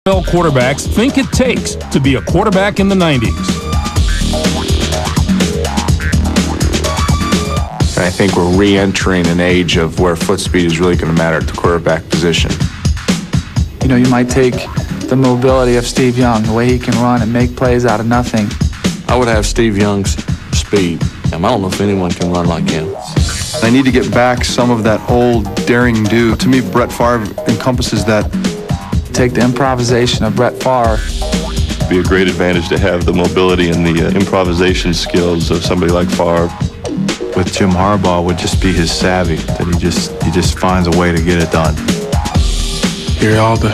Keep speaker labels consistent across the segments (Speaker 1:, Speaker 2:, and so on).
Speaker 1: NFL quarterbacks think it takes to be a quarterback in the 90s.
Speaker 2: I think we're re-entering an age of where foot speed is really going to matter at the quarterback position.
Speaker 3: You know, you might take the mobility of Steve Young, the way he can run and make plays out of nothing.
Speaker 4: I would have Steve Young's speed. I don't know if anyone can run like him.
Speaker 5: They need to get back some of that old daring do. To me, Brett Favre encompasses that.
Speaker 3: Take the improvisation of Brett Favre.
Speaker 6: It'd be a great advantage to have the mobility and the improvisation skills of somebody like Favre.
Speaker 5: With Jim Harbaugh would just be his savvy, that he just finds a way to get it done.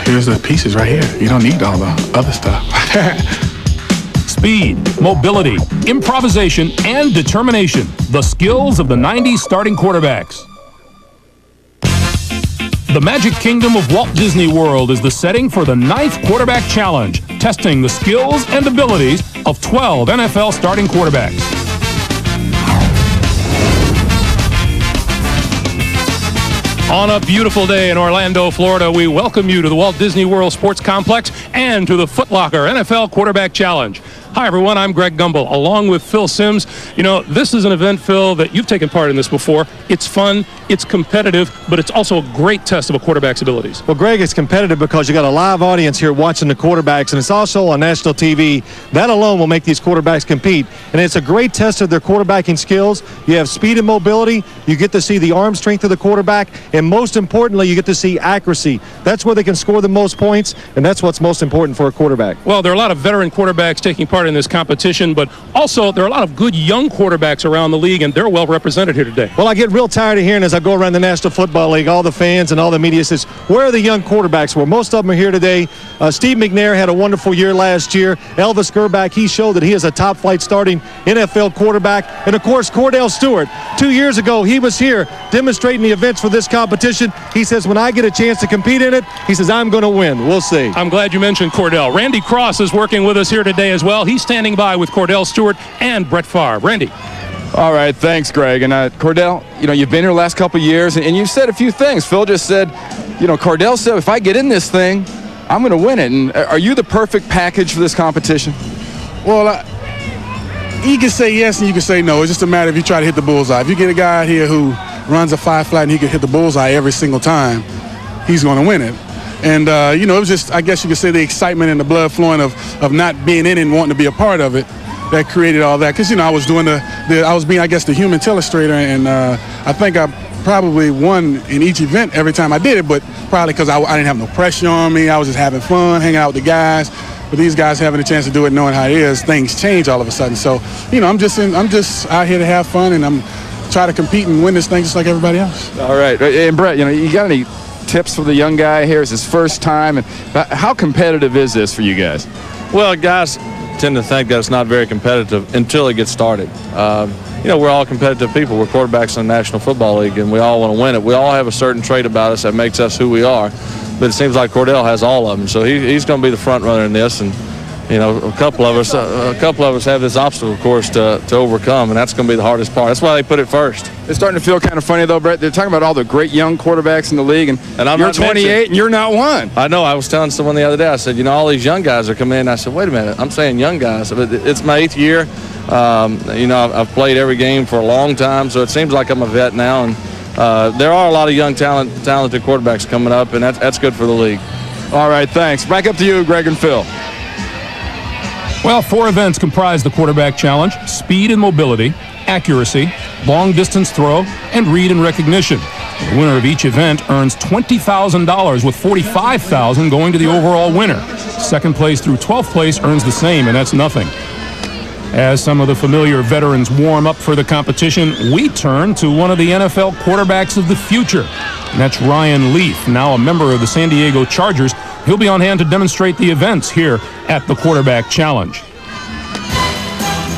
Speaker 7: Here's the pieces right here. You don't need all the other stuff.
Speaker 1: Speed, mobility, improvisation, and determination. The skills of the 90s starting quarterbacks. The Magic Kingdom of Walt Disney World is the setting for the 9th Quarterback Challenge, testing the skills and abilities of 12 NFL starting quarterbacks. On a beautiful day in Orlando, Florida, we welcome you to the Walt Disney World Sports Complex and to the Foot Locker NFL Quarterback Challenge. Hi, everyone. I'm Greg Gumbel, along with Phil Simms. You know, this is an event, Phil, that you've taken part in this before. It's fun, it's competitive, but it's also a great test of a quarterback's abilities.
Speaker 8: Well, Greg, it's competitive because you got a live audience here watching the quarterbacks, and it's also on national TV. That alone will make these quarterbacks compete, and it's a great test of their quarterbacking skills. You have speed and mobility. You get to see the arm strength of the quarterback, and most importantly, you get to see accuracy. That's where they can score the most points, and that's what's most important for a quarterback.
Speaker 1: Well, there are a lot of veteran quarterbacks taking part in this competition, but also there are a lot of good young quarterbacks around the league, and they're well represented here today.
Speaker 8: Well, I get real tired of hearing as I go around the National Football League, all the fans and all the media says, where are the young quarterbacks? Well, most of them are here today. Steve McNair had a wonderful year last year. Elvis Grbac, he showed that he is a top-flight starting NFL quarterback. And, of course, Kordell Stewart. 2 years ago, he was here demonstrating the events for this competition. He says, when I get a chance to compete in it, he says, I'm going to win. We'll see.
Speaker 1: I'm glad you mentioned Kordell. Randy Cross is working with us here today as well. He's standing by with Kordell Stewart and Brett Favre. Randy.
Speaker 9: All right, thanks, Greg. And Kordell, you know, you've been here the last couple of years, and you've said a few things. Phil just said, you know, Kordell said, if I get in this thing, I'm going to win it. And are you the perfect package for this competition?
Speaker 7: Well, you can say yes and you can say no. It's just a matter if you try to hit the bullseye. If you get a guy here who runs a 5-flat and he can hit the bullseye every single time, he's going to win it. And, you know, it was just, I guess you could say, the excitement and the blood flowing of not being in it and wanting to be a part of it that created all that. Because, you know, I was doing I was being, I guess, the human illustrator, and I think I probably won in each event every time I did it, but probably because I didn't have no pressure on me. I was just having fun, hanging out with the guys. But these guys having a chance to do it, knowing how it is, things change all of a sudden. So, you know, I'm just out here to have fun, and I'm trying to compete and win this thing just like everybody else.
Speaker 9: All right. And, Brett, you know, you got any tips for the young guy here? It's his first time. And how competitive is this for you guys?
Speaker 4: Well, guys tend to think that it's not very competitive until it gets started. You know, we're all competitive people. We're quarterbacks in the National Football League, and we all want to win it. We all have a certain trait about us that makes us who we are. But it seems like Kordell has all of them. So he's going to be the front runner in this. And, you know, a couple of us have this obstacle course to overcome, and that's going to be the hardest part. That's why they put it first.
Speaker 9: It's starting to feel kind of funny, though, Brett. They're talking about all the great young quarterbacks in the league, and I'm you're 28 and you're not one.
Speaker 4: I know. I was telling someone the other day, I said, you know, all these young guys are coming in. I said, wait a minute. I'm saying young guys. It's my 8th year. You know, I've played every game for a long time, so it seems like I'm a vet now. And there are a lot of young, talented quarterbacks coming up, and that's good for the league.
Speaker 9: All right, thanks. Back up to you, Greg and Phil.
Speaker 1: Well, 4 events comprise the quarterback challenge: speed and mobility, accuracy, long distance throw, and read and recognition. The winner of each event earns $20,000, with $45,000 going to the overall winner. Second place through 12th place earns the same, and that's nothing. As some of the familiar veterans warm up for the competition, we turn to one of the NFL quarterbacks of the future. And that's Ryan Leaf, now a member of the San Diego Chargers. He'll be on hand to demonstrate the events here at the Quarterback Challenge.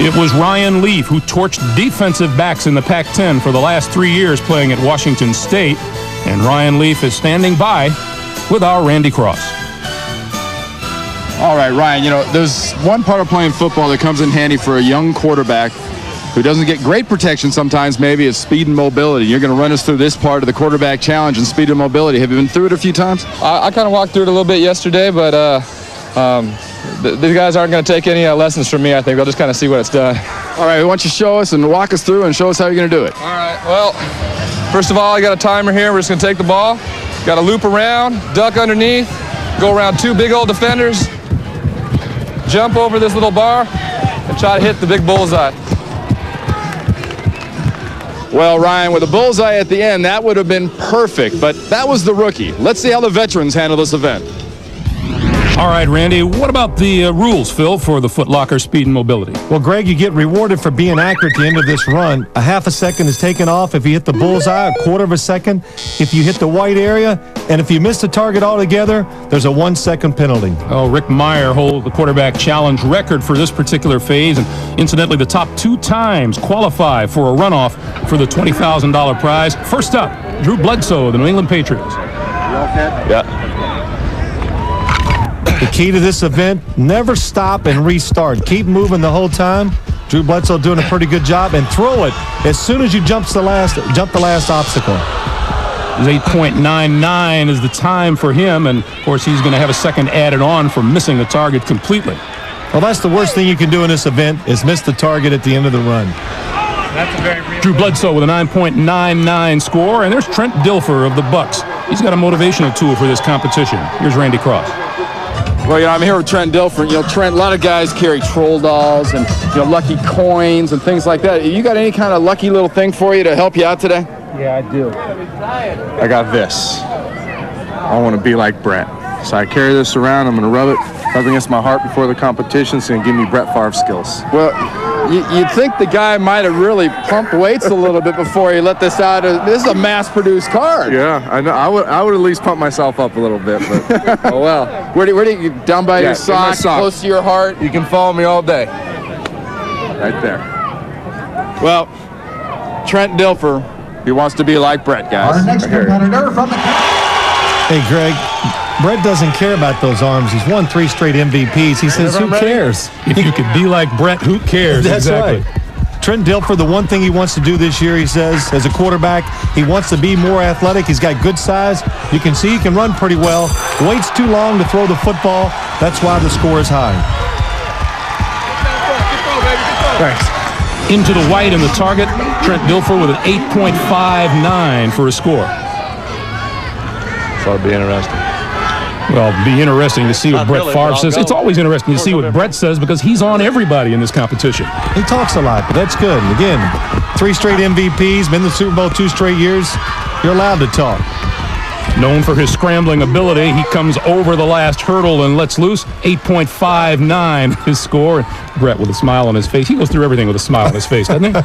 Speaker 1: It was Ryan Leaf who torched defensive backs in the Pac-10 for the last 3 years playing at Washington State. And Ryan Leaf is standing by with our Randy Cross.
Speaker 9: All right, Ryan, you know, there's one part of playing football that comes in handy for a young quarterback who doesn't get great protection sometimes, maybe, is speed and mobility. You're going to run us through this part of the quarterback challenge and speed and mobility. Have you been through it a few times?
Speaker 10: I kind of walked through it a little bit yesterday, but
Speaker 9: These guys aren't going to take any lessons from me. I think they'll just kind of see what it's done. All right, why don't you show us and walk us through and show us how you're going to do it.
Speaker 4: All right, well, first of all, I got a timer here. We're just going to take the ball, got to loop around, duck underneath, go around 2 big old defenders, jump over this little bar, and try to hit the big bullseye.
Speaker 9: Well, Ryan, with a bullseye at the end, that would have been perfect, but that was the rookie. Let's see how the veterans handle this event.
Speaker 1: All right, Randy, what about the rules, Phil, for the Foot Locker speed and mobility?
Speaker 8: Well, Greg, you get rewarded for being accurate at the end of this run. A half a second is taken off if you hit the bullseye, a quarter of a second if you hit the white area, and if you miss the target altogether, there's a 1 second penalty.
Speaker 1: Oh, Rick Meyer holds the quarterback challenge record for this particular phase, and incidentally, the top 2 times qualify for a runoff for the $20,000 prize. First up, Drew Bledsoe, the New England Patriots.
Speaker 9: Yeah.
Speaker 8: The key to this event, never stop and restart. Keep moving the whole time. Drew Bledsoe doing a pretty good job, and throw it as soon as you jump the last obstacle.
Speaker 1: 8.99 is the time for him, and of course he's going to have a second added on for missing the target completely.
Speaker 8: Well, that's the worst thing you can do in this event, is miss the target at the end of the run.
Speaker 10: That's a very real
Speaker 1: Drew Bledsoe with a 9.99 score, and there's Trent Dilfer of the Bucs. He's got a motivational tool for this competition. Here's Randy Cross.
Speaker 9: Well, I'm here with Trent Dilfer. Trent, a lot of guys carry troll dolls and, lucky coins and things like that. You got any kind of lucky little thing for you to help you out today?
Speaker 10: Yeah, I do.
Speaker 5: I got this. I want to be like Brett. So I carry this around. I'm going to rub it against my heart before the competition. It's going to give me Brett Favre skills.
Speaker 9: Well, you'd think the guy might have really pumped weights a little bit before he let this out. This is a mass-produced card.
Speaker 5: Yeah, I know. I would at least pump myself up a little bit. But
Speaker 9: oh, well. Where do you down by your sock, close to your heart?
Speaker 5: You can follow me all day. Right there.
Speaker 9: Well, Trent Dilfer, he wants to be like Brett, guys.
Speaker 11: Our next competitor from the...
Speaker 8: Hey, Greg, Brett doesn't care about those arms. He's won 3 straight MVPs. He says, who cares?
Speaker 1: If you could be like Brett, who cares?
Speaker 8: That's
Speaker 1: exactly.
Speaker 8: Right. Trent Dilfer, the one thing he wants to do this year, he says, as a quarterback, he wants to be more athletic. He's got good size. You can see he can run pretty well. Waits too long to throw the football. That's why the score is high.
Speaker 1: Thanks. Into the white and the target. Trent Dilfer with an 8.59 for a score.
Speaker 4: So it'll be interesting.
Speaker 1: Well, it'll be interesting to see what Brett Favre says. It's always interesting to see what Brett says because he's on everybody in this competition.
Speaker 8: He talks a lot, but that's good. And again, 3 straight MVPs, been in the Super Bowl 2 straight years. You're allowed to talk.
Speaker 1: Known for his scrambling ability, he comes over the last hurdle and lets loose. 8.59 his score. Brett with a smile on his face. He goes through everything with a smile on his face, doesn't he?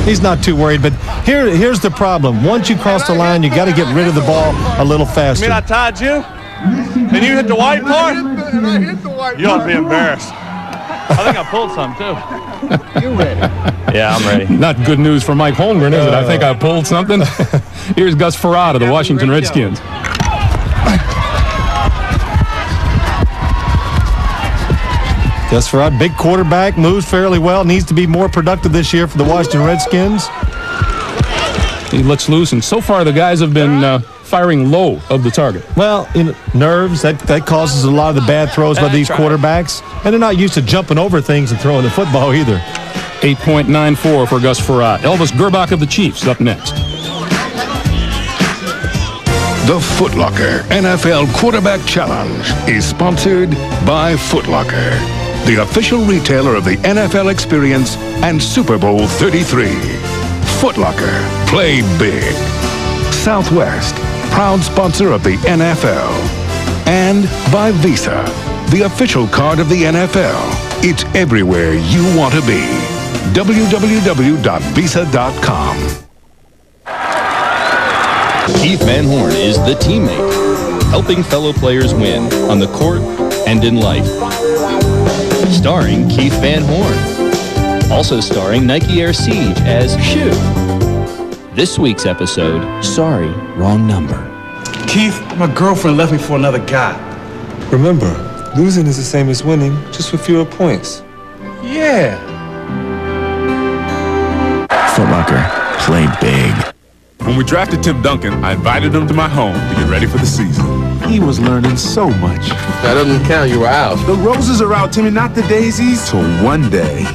Speaker 8: He's not too worried, but here's the problem. Once you cross the line, you got to get rid of the ball a little faster.
Speaker 10: You mean I tied you? And you hit the white part?
Speaker 5: And I hit the white
Speaker 10: You ought to be embarrassed. I think I pulled some, too.
Speaker 9: You ready?
Speaker 10: Yeah, I'm ready.
Speaker 1: Not good news for Mike Holmgren, is it? I think I pulled something. Here's Gus Frerotte of the Washington Redskins.
Speaker 8: Gus Frerotte, big quarterback, moves fairly well, needs to be more productive this year for the Washington Redskins.
Speaker 1: He lets loose, and so far the guys have been firing low of the target.
Speaker 8: Well, nerves, that causes a lot of the bad throws by these quarterbacks, and they're not used to jumping over things and throwing the football either.
Speaker 1: 8.94 for Gus Frerotte. Elvis Grbac of the Chiefs up next.
Speaker 12: The Foot Locker NFL Quarterback Challenge is sponsored by Foot Locker, the official retailer of the NFL experience and Super Bowl 33. Foot Locker, play big. Southwest, proud sponsor of the NFL. And by Visa, the official card of the NFL. It's everywhere you want to be. www.visa.com.
Speaker 13: Keith Van Horn is the teammate, helping fellow players win on the court and in life. Starring Keith Van Horn. Also starring Nike Air Siege as Shoe. This week's episode, Sorry, Wrong Number.
Speaker 14: Keith, my girlfriend left me for another guy.
Speaker 15: Remember, losing is the same as winning, just with fewer points.
Speaker 14: Yeah.
Speaker 16: Foot Locker, play big.
Speaker 17: When we drafted Tim Duncan, I invited him to my home to get ready for the season.
Speaker 5: He was learning so much.
Speaker 11: That doesn't count. You were out.
Speaker 5: The roses are out, Timmy, not the daisies. So one day,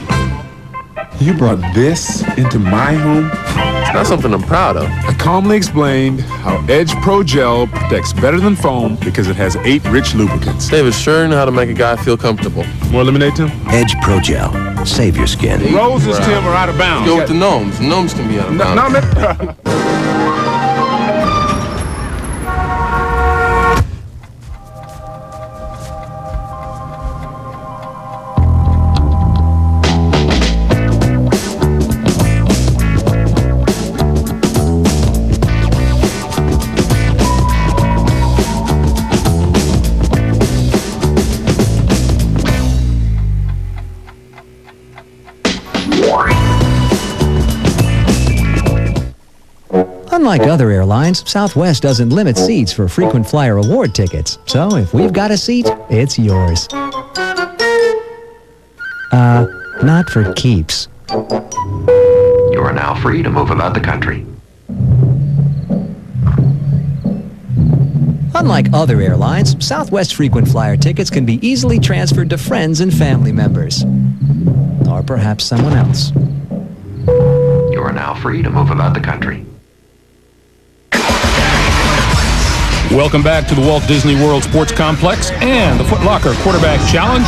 Speaker 5: you brought this into my home.
Speaker 11: It's not something I'm proud of.
Speaker 5: I calmly explained how Edge Pro Gel protects better than foam because it has 8 rich lubricants.
Speaker 11: David sure know how to make a guy feel comfortable.
Speaker 5: More lemonade, Tim?
Speaker 16: Edge Pro Gel. Save your skin.
Speaker 5: The roses, Tim, are out of bounds.
Speaker 11: Go with the gnomes. The gnomes can be out of bounds.
Speaker 17: Unlike other airlines, Southwest doesn't limit seats for frequent flyer award tickets. So if we've got a seat, it's yours. Not for keeps.
Speaker 16: You are now free to move about the country.
Speaker 17: Unlike other airlines, Southwest frequent flyer tickets can be easily transferred to friends and family members. Or perhaps someone else.
Speaker 16: You are now free to move about the country.
Speaker 1: Welcome back to the Walt Disney World Sports Complex and the Foot Locker Quarterback Challenge.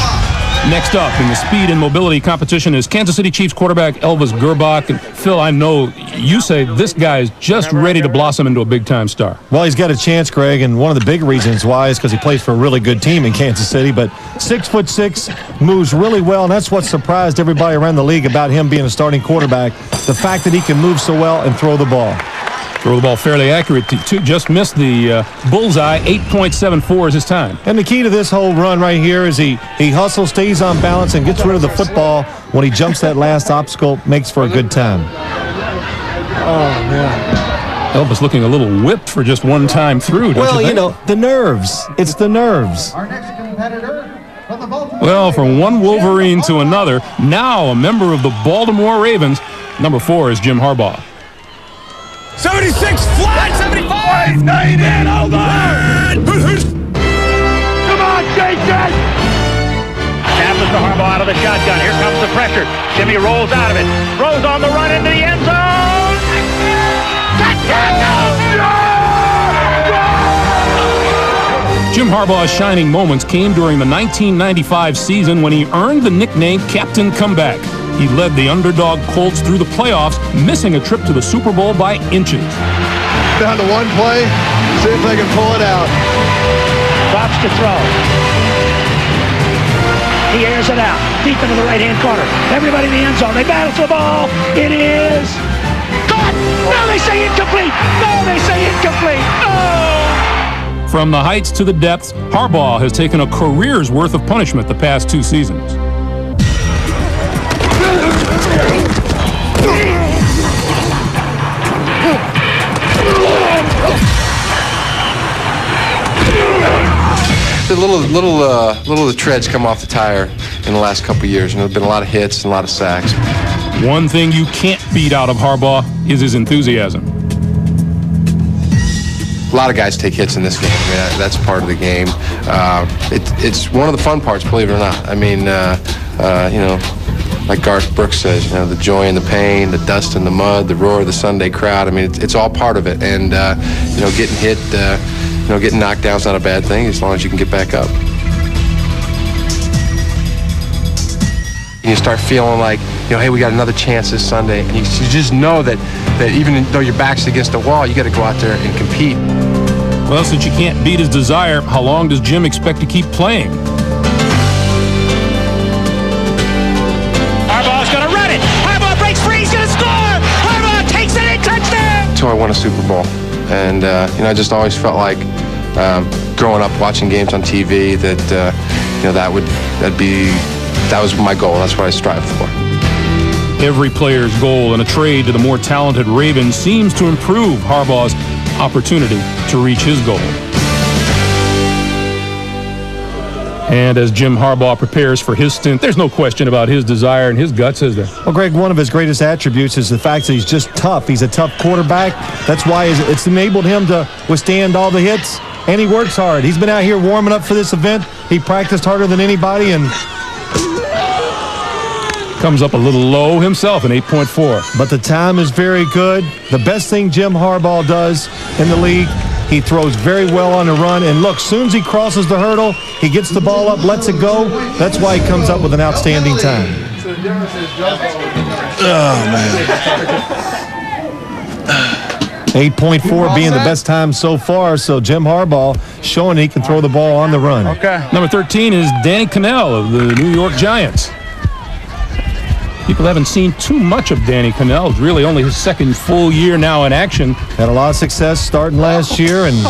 Speaker 1: Next up in the speed and mobility competition is Kansas City Chiefs quarterback Elvis Grbac. And Phil, I know you say this guy is just ready to blossom into a big-time star.
Speaker 8: Well, he's got a chance, Greg, and one of the big reasons why is because he plays for a really good team in Kansas City. But 6'6", moves really well, and that's what surprised everybody around the league about him being a starting quarterback, the fact that he can move so well and throw the ball.
Speaker 1: Throw the ball fairly accurate, too. Just missed the bullseye. 8.74 is his time.
Speaker 8: And the key to this whole run right here is he hustles, stays on balance, and gets rid of the football when he jumps that last obstacle, makes for a good time.
Speaker 1: Oh, man. Elvis looking a little whipped for just one time through, don't you think?
Speaker 8: Well, you know, the nerves. It's the nerves.
Speaker 18: Our next competitor from the Baltimore.
Speaker 1: Well, from one Wolverine to another, now a member of the Baltimore Ravens. Number 4 is Jim Harbaugh.
Speaker 19: 76 flat, 75, 90, and over. Come on, Jason.
Speaker 20: Passes to Harbaugh out of the shotgun. Here comes the pressure. Jimmy rolls out of it. Throws on the run into the end zone.
Speaker 1: Jim Harbaugh's shining moments came during the 1995 season when he earned the nickname Captain Comeback. He led the underdog Colts through the playoffs, missing a trip to the Super Bowl by inches.
Speaker 21: Down to one play, see if they can pull it out.
Speaker 20: Drops to throw. He airs it out, deep into the right-hand corner. Everybody in the end zone, they battle for the ball. It is caught! No, they say incomplete! No, they say incomplete! Oh!
Speaker 1: From the heights to the depths, Harbaugh has taken a career's worth of punishment the past 2 seasons.
Speaker 11: The little of the treads come off the tire in the last couple of years. You know, there's been a lot of hits and a lot of sacks.
Speaker 1: One thing you can't beat out of Harbaugh is his enthusiasm.
Speaker 11: A lot of guys take hits in this game. I mean, that's part of the game. It's one of the fun parts, believe it or not. I mean, you know, like Garth Brooks says, you know, the joy and the pain, the dust and the mud, the roar of the Sunday crowd. I mean, it's all part of it. And, you know, getting hit, you know, getting knocked down is not a bad thing as long as you can get back up. And you start feeling like, you know, hey, we got another chance this Sunday. And you just know that even though your back's against the wall, you got to go out there and compete.
Speaker 1: Well, since you can't beat his desire, how long does Jim expect to keep playing?
Speaker 20: Harbaugh's going to run it. Harbaugh breaks free. He's going to score. Harbaugh takes it in. Touchdown.
Speaker 11: Until I won a Super Bowl. And, you know, I just always felt like growing up watching games on TV that, you know, that was my goal. That's what I strive for.
Speaker 1: Every player's goal in a trade to the more talented Ravens seems to improve Harbaugh's opportunity to reach his goal. And as Jim Harbaugh prepares for his stint, there's no question about his desire and his guts, is there?
Speaker 8: Well, Greg, one of his greatest attributes is the fact that he's just tough. He's a tough quarterback. That's why it's enabled him to withstand all the hits. and he works hard. He's been out here warming up for this event. He practiced harder than anybody, and
Speaker 1: comes up a little low himself, an 8.4.
Speaker 8: But the time is very good. The best thing Jim Harbaugh does in the league, he throws very well on the run. And look, soon as he crosses the hurdle, he gets the ball up, lets it go. That's why he comes up with an outstanding time.
Speaker 19: Oh, man.
Speaker 8: 8.4 being the best time so far. So Jim Harbaugh showing he can throw the ball on the run.
Speaker 1: Okay. Number 13 is Danny Kanell of the New York Giants. People haven't seen too much of Danny Kanell. It's really only his second full year now in action.
Speaker 8: Had a lot of success starting last year, and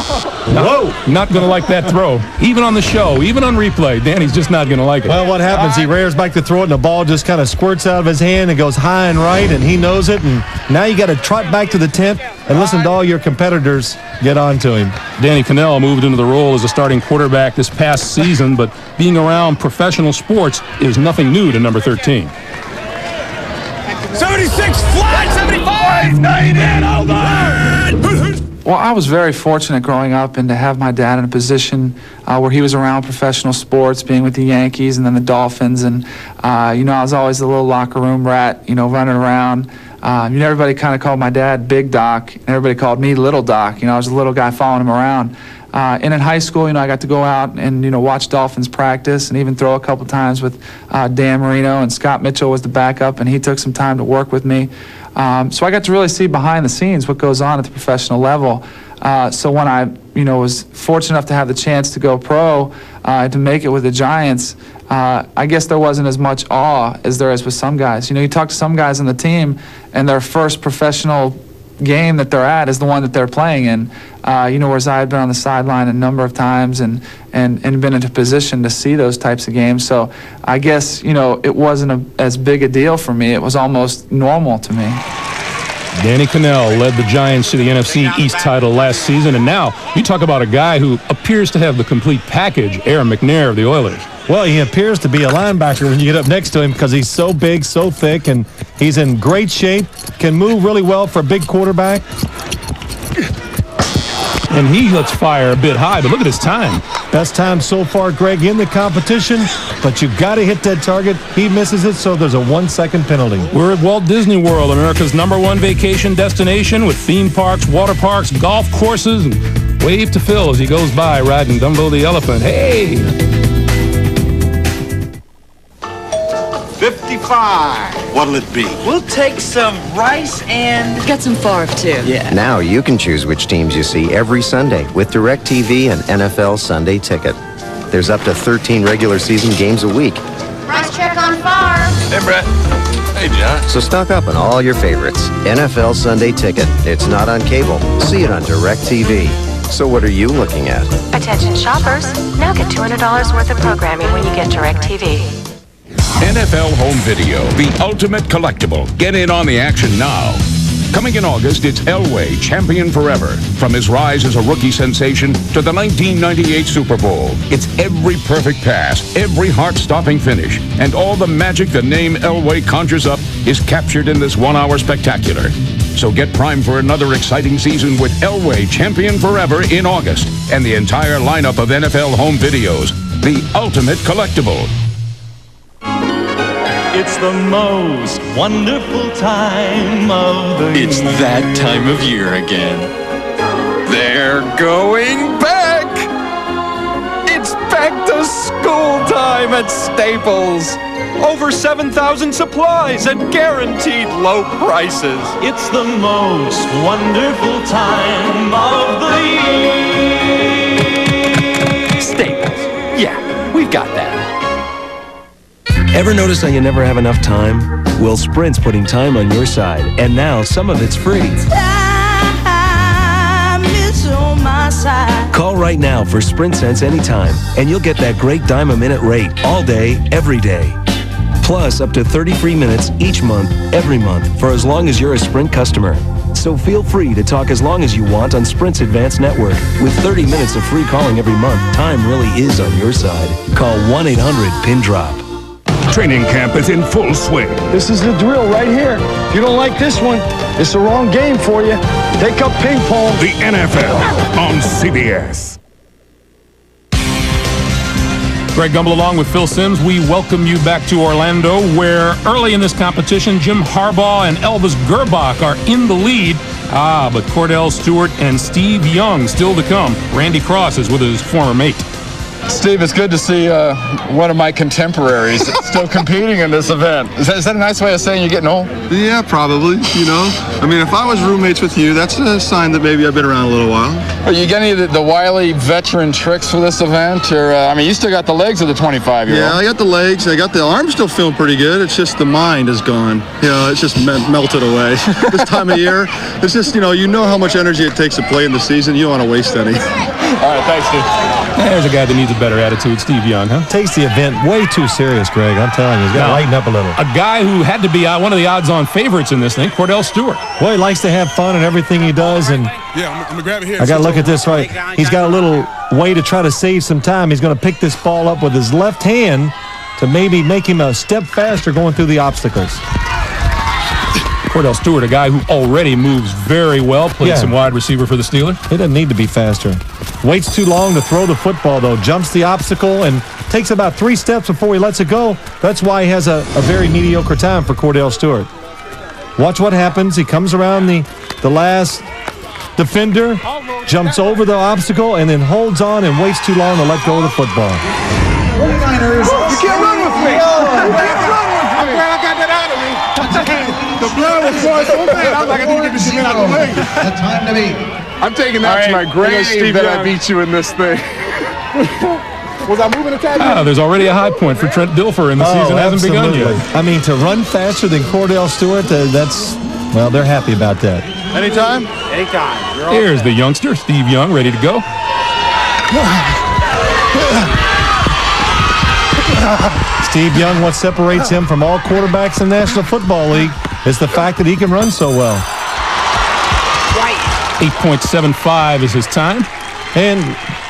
Speaker 1: not going to like that throw. Even on the show, even on replay, Danny's just not going to like it.
Speaker 8: Well, what happens? He rears back to throw it, and the ball just kind of squirts out of his hand and goes high and right, and he knows it. And now you got to trot back to the tent and listen to all your competitors get on to him.
Speaker 1: Danny Kanell moved into the role as a starting quarterback this past season, but being around professional sports is nothing new to number 13.
Speaker 19: 76 flat, 75, 90, hold on!
Speaker 3: Well, I was very fortunate growing up and to have my dad in a position where he was around professional sports, being with the Yankees and then the Dolphins. And, you know, I was always a little locker room rat, you know, running around. You know, everybody kind of called my dad Big Doc, and everybody called me Little Doc. You know, I was a little guy following him around. And in high school, you know, I got to go out and, you know, watch Dolphins practice and even throw a couple times with Dan Marino, and Scott Mitchell was the backup, and he took some time to work with me. So I got to really see behind the scenes what goes on at the professional level. So when I, you know, was fortunate enough to have the chance to go pro, to make it with the Giants, I guess there wasn't as much awe as there is with some guys. You know, you talk to some guys on the team, and their first professional game that they're at is the one that they're playing in. You know, whereas I had been on the sideline a number of times and been in a position to see those types of games. So I guess, you know, it wasn't as big a deal for me. It was almost normal to me.
Speaker 1: Danny Kanell led the Giants to the NFC East title last season, and now you talk about a guy who appears to have the complete package, Aaron McNair of the Oilers.
Speaker 8: Well, he appears to be a linebacker when you get up next to him because he's so big, so thick, and he's in great shape, can move really well for a big quarterback.
Speaker 1: And he lets fire a bit high, but look at his time.
Speaker 8: Best time so far, Greg, in the competition, but you got to hit that target. He misses it, so there's a 1-second penalty.
Speaker 1: We're at Walt Disney World, America's #1 vacation destination with theme parks, water parks, golf courses, and wave to Phil as he goes by riding Gumbel the elephant. Hey!
Speaker 2: 55. What'll it be?
Speaker 22: We'll take some rice and...
Speaker 23: Get some Favre, too.
Speaker 22: Yeah.
Speaker 24: Now you can choose which teams you see every Sunday with DirecTV and NFL Sunday Ticket. There's up to 13 regular season games a week.
Speaker 25: Price check on Favre.
Speaker 2: Hey, Brett. Hey, John.
Speaker 24: So stock up on all your favorites. NFL Sunday Ticket. It's not on cable. See it on DirecTV. So what are you looking at?
Speaker 26: Attention shoppers. Now get $200 worth of programming when you get DirecTV.
Speaker 12: NFL Home Video, the ultimate collectible. Get in on the action now. Coming in August, it's Elway, champion forever. From his rise as a rookie sensation to the 1998 Super Bowl. It's every perfect pass, every heart-stopping finish, and all the magic the name Elway conjures up is captured in this one-hour spectacular. So get primed for another exciting season with Elway, champion forever in August, and the entire lineup of NFL Home Videos, the ultimate collectible.
Speaker 27: It's the most wonderful time of the year.
Speaker 28: It's that time of year again. They're going back! It's back to school time at Staples. Over 7,000 supplies at guaranteed low prices.
Speaker 27: It's the most wonderful time of the year.
Speaker 28: Staples. Yeah, we've got that.
Speaker 29: Ever notice how you never have enough time? Well, Sprint's putting time on your side, and now some of it's free.
Speaker 30: Time is on my side.
Speaker 29: Call right now for Sprint Sense anytime, and you'll get that great dime-a-minute rate all day, every day. Plus, up to 30 free minutes each month, every month, for as long as you're a Sprint customer. So feel free to talk as long as you want on Sprint's advanced network. With 30 minutes of free calling every month, time really is on your side. Call 1-800-PIN-DROP.
Speaker 12: Training camp is in full swing.
Speaker 14: This is the drill right here. If you don't like this one, it's the wrong game for you. Take up ping pong.
Speaker 12: The NFL on CBS.
Speaker 1: Greg Gumbel along with Phil Simms. We welcome you back to Orlando, where early in this competition, Jim Harbaugh and Elvis Grbac are in the lead. But Kordell, Stewart, and Steve Young still to come. Randy Cross is with his former mate.
Speaker 4: Steve, it's good to see one of my contemporaries still competing in this event. Is that a nice way of saying you're getting old?
Speaker 21: Yeah, probably, you know. I mean, if I was roommates with you, that's a sign that maybe I've been around a little while.
Speaker 4: Are you getting any of the wily veteran tricks for this event? Or, I mean, you still got the legs of the 25-year-old.
Speaker 21: Yeah, I got the legs. I got the arms still feeling pretty good. It's just the mind is gone. You know, it's just melted away. This time of year, it's just, you know how much energy it takes to play in the season. You don't want to waste any.
Speaker 4: All right, thanks, Steve.
Speaker 1: There's a guy that needs a better attitude, Steve Young, huh?
Speaker 8: Takes the event way too serious, Greg. I'm telling you, he's got to lighten up a little.
Speaker 1: A guy who had to be one of the odds-on favorites in this thing, Kordell Stewart.
Speaker 8: Well, he likes to have fun in everything he does, and
Speaker 21: yeah, I'm gonna grab it here.
Speaker 8: I got to look at this right. He's got a little way to try to save some time. He's going to pick this ball up with his left hand to maybe make him a step faster going through the obstacles.
Speaker 1: Kordell Stewart, a guy who already moves very well, played some wide receiver for the Steelers.
Speaker 8: He doesn't need to be faster. Waits too long to throw the football, though. Jumps the obstacle and takes about 3 steps before he lets it go. That's why he has a very mediocre time for Kordell Stewart. Watch what happens. He comes around the last defender, jumps over the obstacle, and then holds on and waits too long to let go of the football.
Speaker 21: 49ers. You can't run with me. You can't run with me. I'm glad I got that out of me. The blood was going so bad. I was like, I need to get this shit out of the way.
Speaker 18: The time to beat.
Speaker 4: I'm taking that to my grave that I beat you in this thing.
Speaker 21: Was I moving the tag?
Speaker 1: There's already a high point for Trent Dilfer, and the season hasn't begun yet.
Speaker 8: I mean, to run faster than Kordell Stewart, well, they're happy about that.
Speaker 21: Anytime?
Speaker 18: Anytime.
Speaker 1: Here's the youngster, Steve Young, ready to go.
Speaker 8: Steve Young, what separates him from all quarterbacks in the National Football League is the fact that he can run so well.
Speaker 1: 8.75 is his time.
Speaker 8: And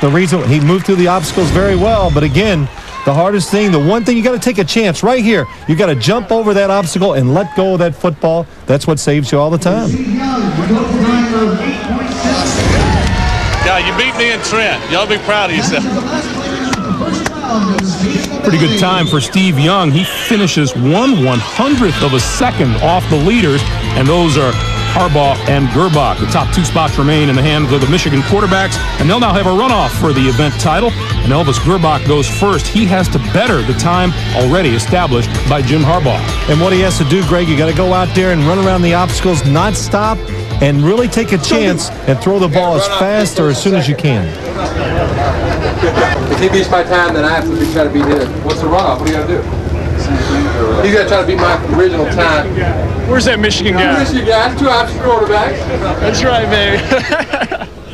Speaker 8: the reason he moved through the obstacles very well, but again, the hardest thing, the one thing you got to take a chance right here. You got to jump over that obstacle and let go of that football. That's what saves you all the time.
Speaker 5: Yeah, you beat me and Trent. Y'all be proud of yourself.
Speaker 1: Pretty good time for Steve Young. He finishes 1/100th of a second off the leaders, and those are Harbaugh and Grbac. The top 2 spots remain in the hands of the Michigan quarterbacks, and they'll now have a runoff for the event title. And Elvis Grbac goes first. He has to better the time already established by Jim Harbaugh.
Speaker 8: And what he has to do, Greg, you got to go out there and run around the obstacles, not stop, and really take a chance and throw the ball as fast or as soon as you can.
Speaker 11: If he beats my time, then I have to try to beat his. What's the runoff? What do you got to do? He's got to try to beat my original time.
Speaker 4: Where's that Michigan guy?
Speaker 11: Michigan guy, 2 option quarterbacks.
Speaker 4: That's right, baby.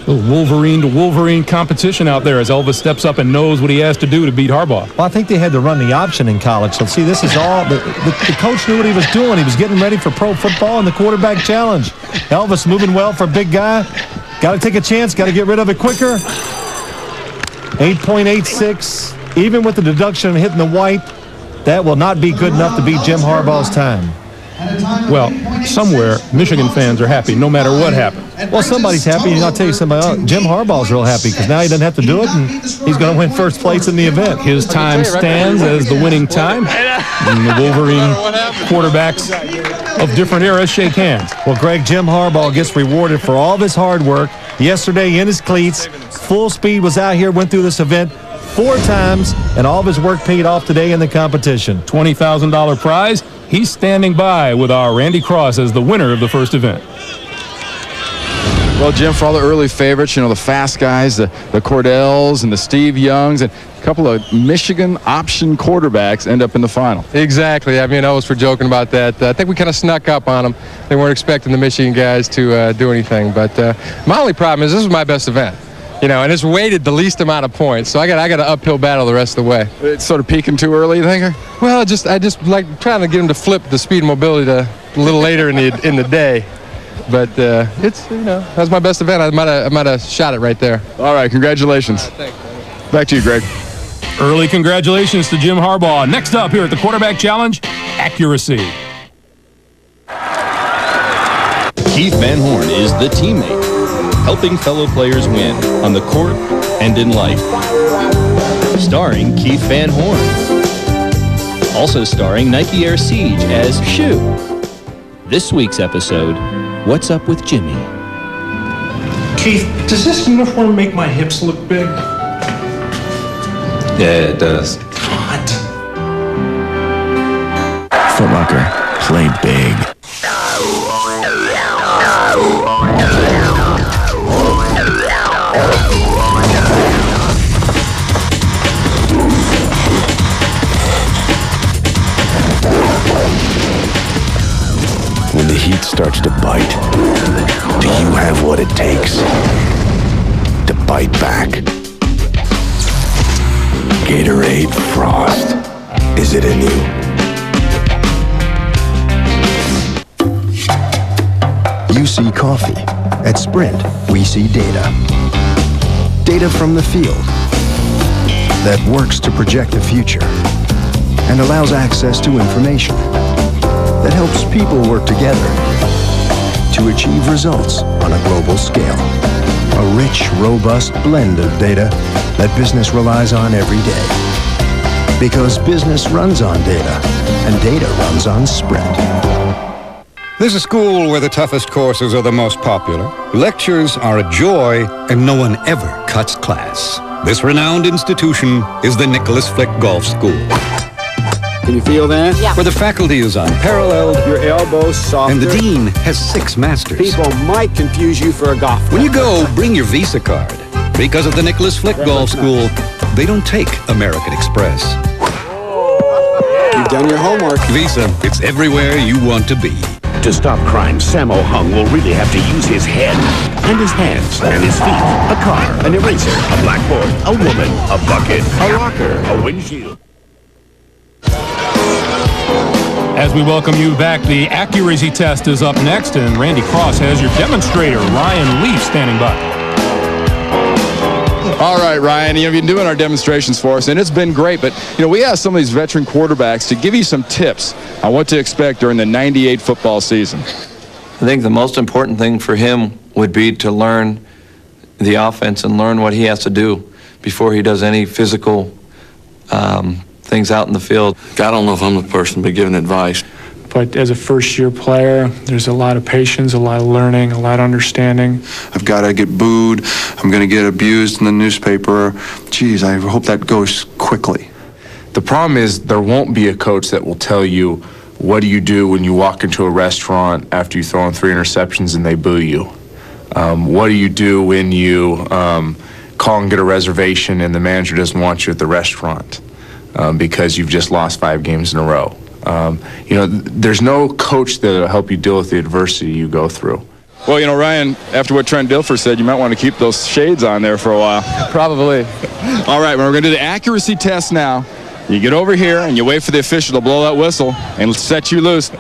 Speaker 1: A Wolverine to Wolverine competition out there as Elvis steps up and knows what he has to do to beat Harbaugh.
Speaker 8: Well, I think they had to run the option in college. So, see, this is all the coach knew what he was doing. He was getting ready for pro football and the quarterback challenge. Elvis moving well for a big guy. Got to take a chance. Got to get rid of it quicker. 8.86. Even with the deduction and hitting the white, that will not be good enough to beat Jim Harbaugh's time.
Speaker 1: Well, somewhere, Michigan fans are happy no matter what happens.
Speaker 8: Well, somebody's happy, and I'll tell you somebody else. Jim Harbaugh's real happy because now he doesn't have to do it, and he's going to win first place in the event.
Speaker 1: His time stands as the winning time, and the Wolverine quarterbacks of different eras shake hands.
Speaker 8: Well, Greg, Jim Harbaugh gets rewarded for all of his hard work. Yesterday in his cleats, full speed was out here, went through this event 4 times, and all of his work paid off today in the competition.
Speaker 1: $20,000 prize. He's standing by with our Randy Cross as the winner of the first event.
Speaker 4: Well, Jim, for all the early favorites, the fast guys, the Kordells and the Steve Youngs, and a couple of Michigan option quarterbacks end up in the final.
Speaker 11: Exactly. I mean, I was for joking about that. I think we kind of snuck up on them. They weren't expecting the Michigan guys to do anything. But my only problem is this was my best event. And it's weighted the least amount of points, so I got an uphill battle the rest of the way.
Speaker 4: It's sort of peaking too early, you think?
Speaker 11: Well, I just like trying to get him to flip the speed and mobility to a little later in the day. But it's that's my best event. I might have shot it right there.
Speaker 4: All right, congratulations.
Speaker 11: Thanks.
Speaker 4: Back to you, Greg.
Speaker 1: Early congratulations to Jim Harbaugh. Next up here at the Quarterback Challenge, accuracy.
Speaker 6: Keith Van Horn is the teammate, helping fellow players win on the court and in life. starring Keith Van Horn. Also starring Nike Air Siege as Shoe. This week's episode, What's Up with Jimmy?
Speaker 7: Keith, does this uniform make my hips look big?
Speaker 9: Yeah, it does.
Speaker 7: What?
Speaker 10: Foot Locker, play big. When the heat starts to bite, do you have what it takes to bite back? Gatorade Frost. Is it in you?
Speaker 13: You see coffee. At Sprint, we see data. Data from the field that works to project the future and allows access to information that helps people work together to achieve results on a global scale. A rich, robust blend of data that business relies on every day. Because business runs on data, and data runs on Sprint.
Speaker 15: There's a school where the toughest courses are the most popular. Lectures are a joy, and no one ever cuts class. This renowned institution is the Nicholas Flick Golf School. Can you feel that?
Speaker 16: Yeah.
Speaker 15: Where the faculty is unparalleled,
Speaker 16: Your elbows softer.
Speaker 15: and the dean has 6 masters.
Speaker 16: People might confuse you for a golf
Speaker 15: When you go, bring your Visa card. Because of the Nicholas Flick Golf School, they don't take American Express.
Speaker 16: You've done your homework.
Speaker 15: Visa, it's everywhere you want to be.
Speaker 10: To stop crime, Sammo Hung will really have to use his head and his hands and his feet. A car, an eraser, a blackboard, a woman, a bucket, a locker, a windshield.
Speaker 1: As we welcome you back, the accuracy test is up next, and Randy Cross has your demonstrator, Ryan Leaf, standing by.
Speaker 4: All right, Ryan, you've been doing our demonstrations for us, and it's been great. But, we asked some of these veteran quarterbacks to give you some tips on what to expect during the 98 football season.
Speaker 11: I think the most important thing for him would be to learn the offense and learn what he has to do before he does any physical things out in the field.
Speaker 21: I don't know if I'm the person to be giving advice.
Speaker 3: But as a first-year player, there's a lot of patience, a lot of learning, a lot of understanding.
Speaker 21: I've got to get booed. I'm going to get abused in the newspaper. Geez, I hope that goes quickly.
Speaker 17: The problem is there won't be a coach that will tell you, what do you do when you walk into a restaurant after you throw in 3 interceptions and they boo you? What do you do when you call and get a reservation and the manager doesn't want you at the restaurant because you've just lost 5 games in a row? There's no coach that will help you deal with the adversity you go through.
Speaker 4: Well, Ryan, after what Trent Dilfer said, you might want to keep those shades on there for a while. Probably. All right, we're going to do the accuracy test now. You get over here and you wait for the official to blow that whistle and set you loose.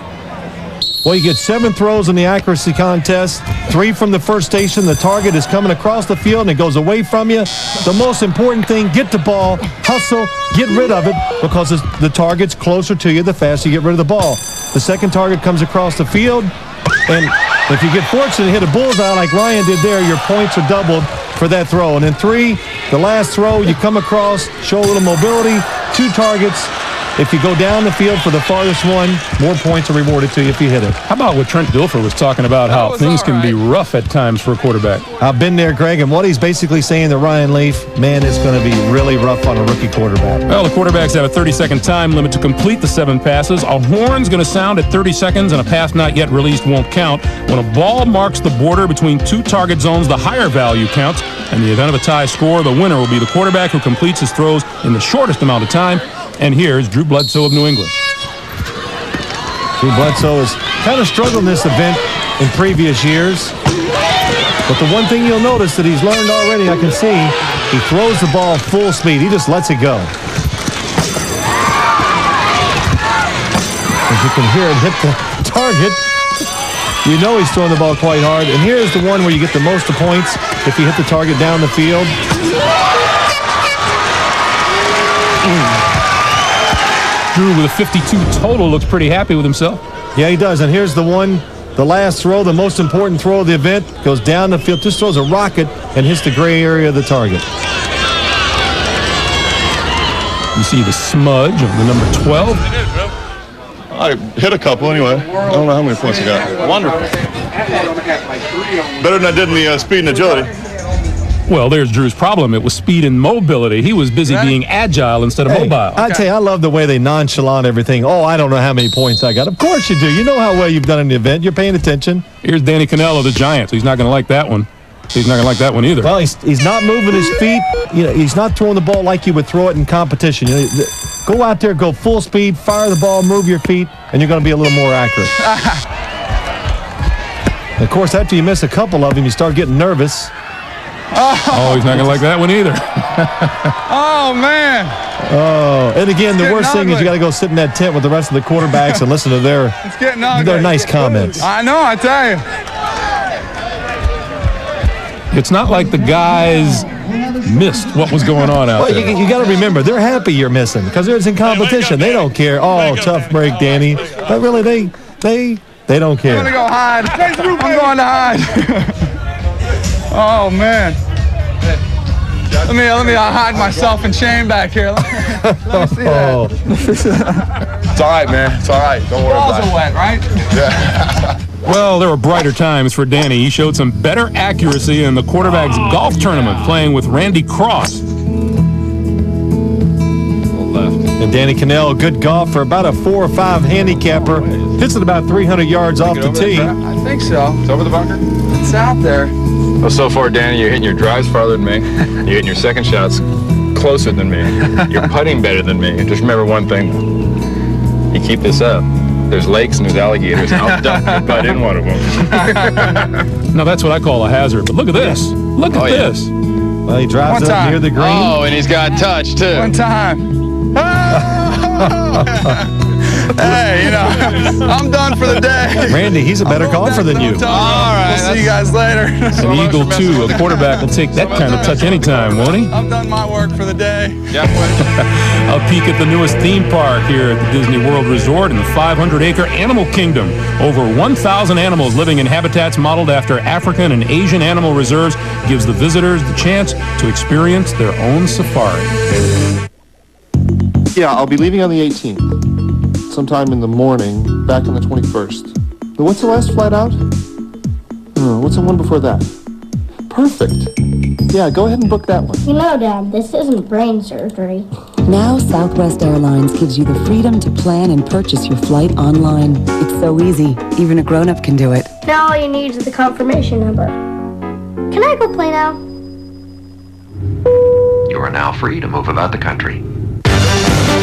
Speaker 8: Well, you get 7 throws in the accuracy contest, 3 from the first station. The target is coming across the field and it goes away from you. The most important thing, get the ball, hustle, get rid of it, because the target's closer to you the faster you get rid of the ball. The second target comes across the field, and if you get fortunate and hit a bullseye like Ryan did there, your points are doubled for that throw. And then 3, the last throw, you come across, show a little mobility, 2 targets. If you go down the field for the farthest one, more points are rewarded to you if you hit it.
Speaker 1: How about what Trent Dilfer was talking about, how things can be rough at times for a quarterback?
Speaker 8: I've been there, Greg, and what he's basically saying to Ryan Leaf, man, it's going to be really rough on a rookie quarterback.
Speaker 1: Well, the quarterbacks have a 30-second time limit to complete the 7 passes. A horn's going to sound at 30 seconds, and a pass not yet released won't count. When a ball marks the border between 2 target zones, the higher value counts. In the event of a tie score, the winner will be the quarterback who completes his throws in the shortest amount of time. And here's Drew Bledsoe of New England.
Speaker 8: Drew Bledsoe has kind of struggled in this event in previous years. But the one thing you'll notice that he's learned already, I can see, he throws the ball full speed. He just lets it go. As you can hear it hit the target, you know he's throwing the ball quite hard. And here's the one where you get the most of points if you hit the target down the field.
Speaker 1: Drew, with a 52 total, looks pretty happy with himself.
Speaker 8: Yeah, he does. And here's the one, the last throw, the most important throw of the event, goes down the field, just throws a rocket and hits the gray area of the target.
Speaker 1: You see the smudge of the number 12.
Speaker 21: I hit a couple anyway. I don't know how many points I got. Wonderful. Better than I did in the speed and agility.
Speaker 1: Well, there's Drew's problem. It was speed and mobility. He was busy being agile instead of mobile.
Speaker 8: I tell you, I love the way they nonchalant everything. Oh, I don't know how many points I got. Of course you do. You know how well you've done in the event. You're paying attention.
Speaker 1: Here's Danny Kanell of the Giants. He's not going to like that one. He's not going to like that one either.
Speaker 8: Well, he's not moving his feet. You know, he's not throwing the ball like you would throw it in competition. You know, go out there, go full speed, fire the ball, move your feet, and you're going to be a little more accurate. Of course, after you miss a couple of them, you start getting nervous.
Speaker 1: Oh, he's not going to like that one either.
Speaker 21: Oh, man.
Speaker 8: Oh, and again, the worst thing is you got to go sit in that tent with the rest of the quarterbacks and listen to their nice comments.
Speaker 21: I know, I tell you.
Speaker 1: It's not like the guys missed what was going on out there.
Speaker 8: You got to remember, they're happy you're missing because they're in competition. They don't care. Oh, tough break, Danny. But really, they don't care.
Speaker 21: I'm going to go hide. I'm going to hide. Oh, man. Let me hide myself in shame back here. Let me see that. It's all right, man. It's all right. Don't worry about it. Balls are wet, right? Yeah.
Speaker 1: Well, there were brighter times for Danny. He showed some better accuracy in the quarterback's golf tournament playing with Randy Cross.
Speaker 8: And Danny Kanell, good golfer, about a 4 or 5 handicapper. Hits it about 300 yards off the tee.
Speaker 21: I think so.
Speaker 4: It's over the bunker?
Speaker 21: It's out there.
Speaker 4: Well, so far, Danny, you're hitting your drives farther than me. You're hitting your second shots closer than me. You're putting better than me. Just remember one thing. You keep this up. There's lakes and there's alligators. I'll dump your butt in one of them.
Speaker 1: Now, that's what I call a hazard. But look at this. Look at this.
Speaker 8: Well, he drives up near the green.
Speaker 4: Oh, and he's got touch, too.
Speaker 21: One time. Hey, you know, I'm done for the day.
Speaker 8: Randy, he's a better golfer than you.
Speaker 21: All right, we'll see you guys later.
Speaker 1: An eagle, too. A quarterback will take that kind of touch anytime, won't he?
Speaker 21: I've done my work for the day.
Speaker 4: Yeah.
Speaker 1: A peek at the newest theme park here at the Disney World Resort in the 500-acre Animal Kingdom. Over 1,000 animals living in habitats modeled after African and Asian animal reserves gives the visitors the chance to experience their own safari.
Speaker 2: Yeah, I'll be leaving on the 18th. Sometime in the morning, back on the 21st. But what's the last flight out? What's the one before that? Perfect. Yeah, go ahead and book that one.
Speaker 9: You know, Dad, this isn't brain surgery.
Speaker 19: Now Southwest Airlines gives you the freedom to plan and purchase your flight online. It's so easy, even a grown-up can do it.
Speaker 9: Now all you need is the confirmation number. Can I go play now?
Speaker 20: You are now free to move about the country.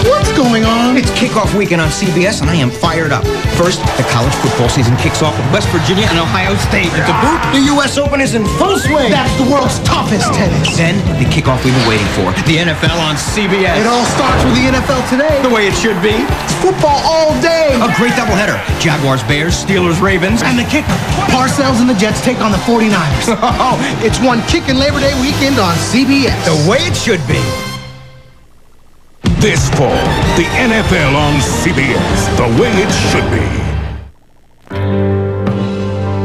Speaker 22: What's going on? It's kickoff weekend on CBS, and I am fired up. First, the college football season kicks off with West Virginia and Ohio State. And to boot, the U.S. Open is in full swing. That's the world's toughest tennis. Then, the kickoff we've been waiting for, the NFL on CBS. It all starts with the NFL today. The way it should be. It's football all day. A great doubleheader. Jaguars, Bears, Steelers, Ravens. And the kicker. Parcells and the Jets take on the 49ers. Oh, it's one kickin' Labor Day weekend on CBS. The way it should be.
Speaker 12: This fall, the NFL on CBS, the way it should be.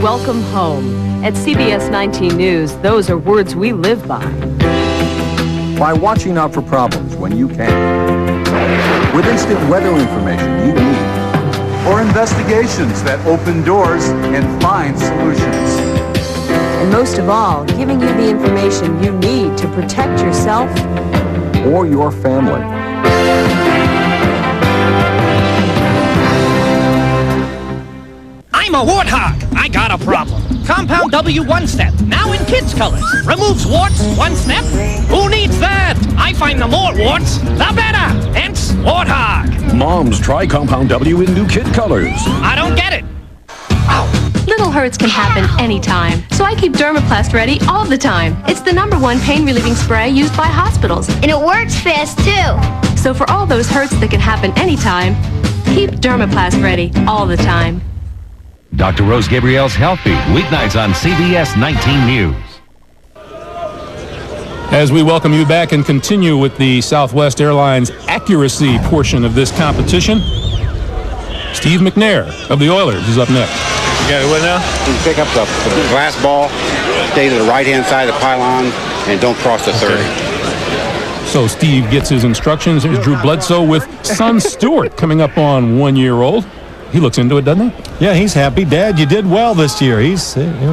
Speaker 23: Welcome home. At CBS 19 News, those are words we live by.
Speaker 24: By watching out for problems when you can. With instant weather information you need. Or investigations that open doors and find solutions.
Speaker 23: And most of all, giving you the information you need to protect yourself
Speaker 24: or your family.
Speaker 25: I'm a warthog. I got a problem. Compound W One Step, now in kids' colors. Removes warts, one step. Who needs that? I find the more warts, the better. Hence, warthog.
Speaker 12: Moms, try Compound W in new kid colors.
Speaker 25: I don't get it.
Speaker 26: Little hurts can happen anytime, so I keep Dermaplast ready all the time. It's the #1 pain-relieving spray used by hospitals.
Speaker 9: And it works fast, too.
Speaker 26: So for all those hurts that can happen anytime, keep Dermaplast ready all the time.
Speaker 28: Dr. Rose Gabriel's Health Beat, weeknights on CBS 19 News.
Speaker 1: As we welcome you back and continue with the Southwest Airlines accuracy portion of this competition, Steve McNair of the Oilers is up next.
Speaker 29: You got what now? You pick up the glass ball, stay to the right-hand side of the pylon, and don't cross the 30.
Speaker 1: So Steve gets his instructions. Here's Drew Bledsoe with son Stewart coming up on 1 year old. He looks into it, doesn't he?
Speaker 8: Yeah, he's happy. Dad, you did well this year.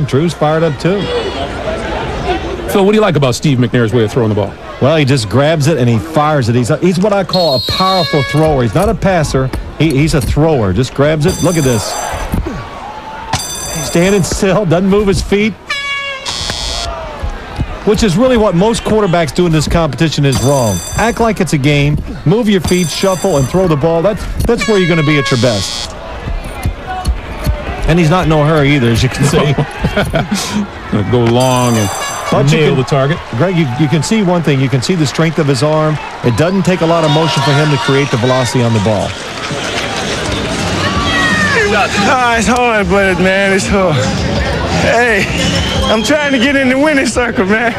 Speaker 8: Drew's fired up too.
Speaker 1: Phil, what do you like about Steve McNair's way of throwing the ball?
Speaker 8: Well, he just grabs it and he fires it. He's what I call a powerful thrower. He's not a passer. He's a thrower. Just grabs it. Look at this. Standing still, doesn't move his feet. Which is really what most quarterbacks do in this competition is wrong. Act like it's a game. Move your feet, shuffle, and throw the ball. That's where you're going to be at your best. And he's not in no hurry either, as you can see.
Speaker 1: Go long and nail the target.
Speaker 8: Greg, you can see one thing. You can see the strength of his arm. It doesn't take a lot of motion for him to create the velocity on the ball.
Speaker 5: It's hard, but man, it's hard. Hey, I'm trying to get in the winning circle, man.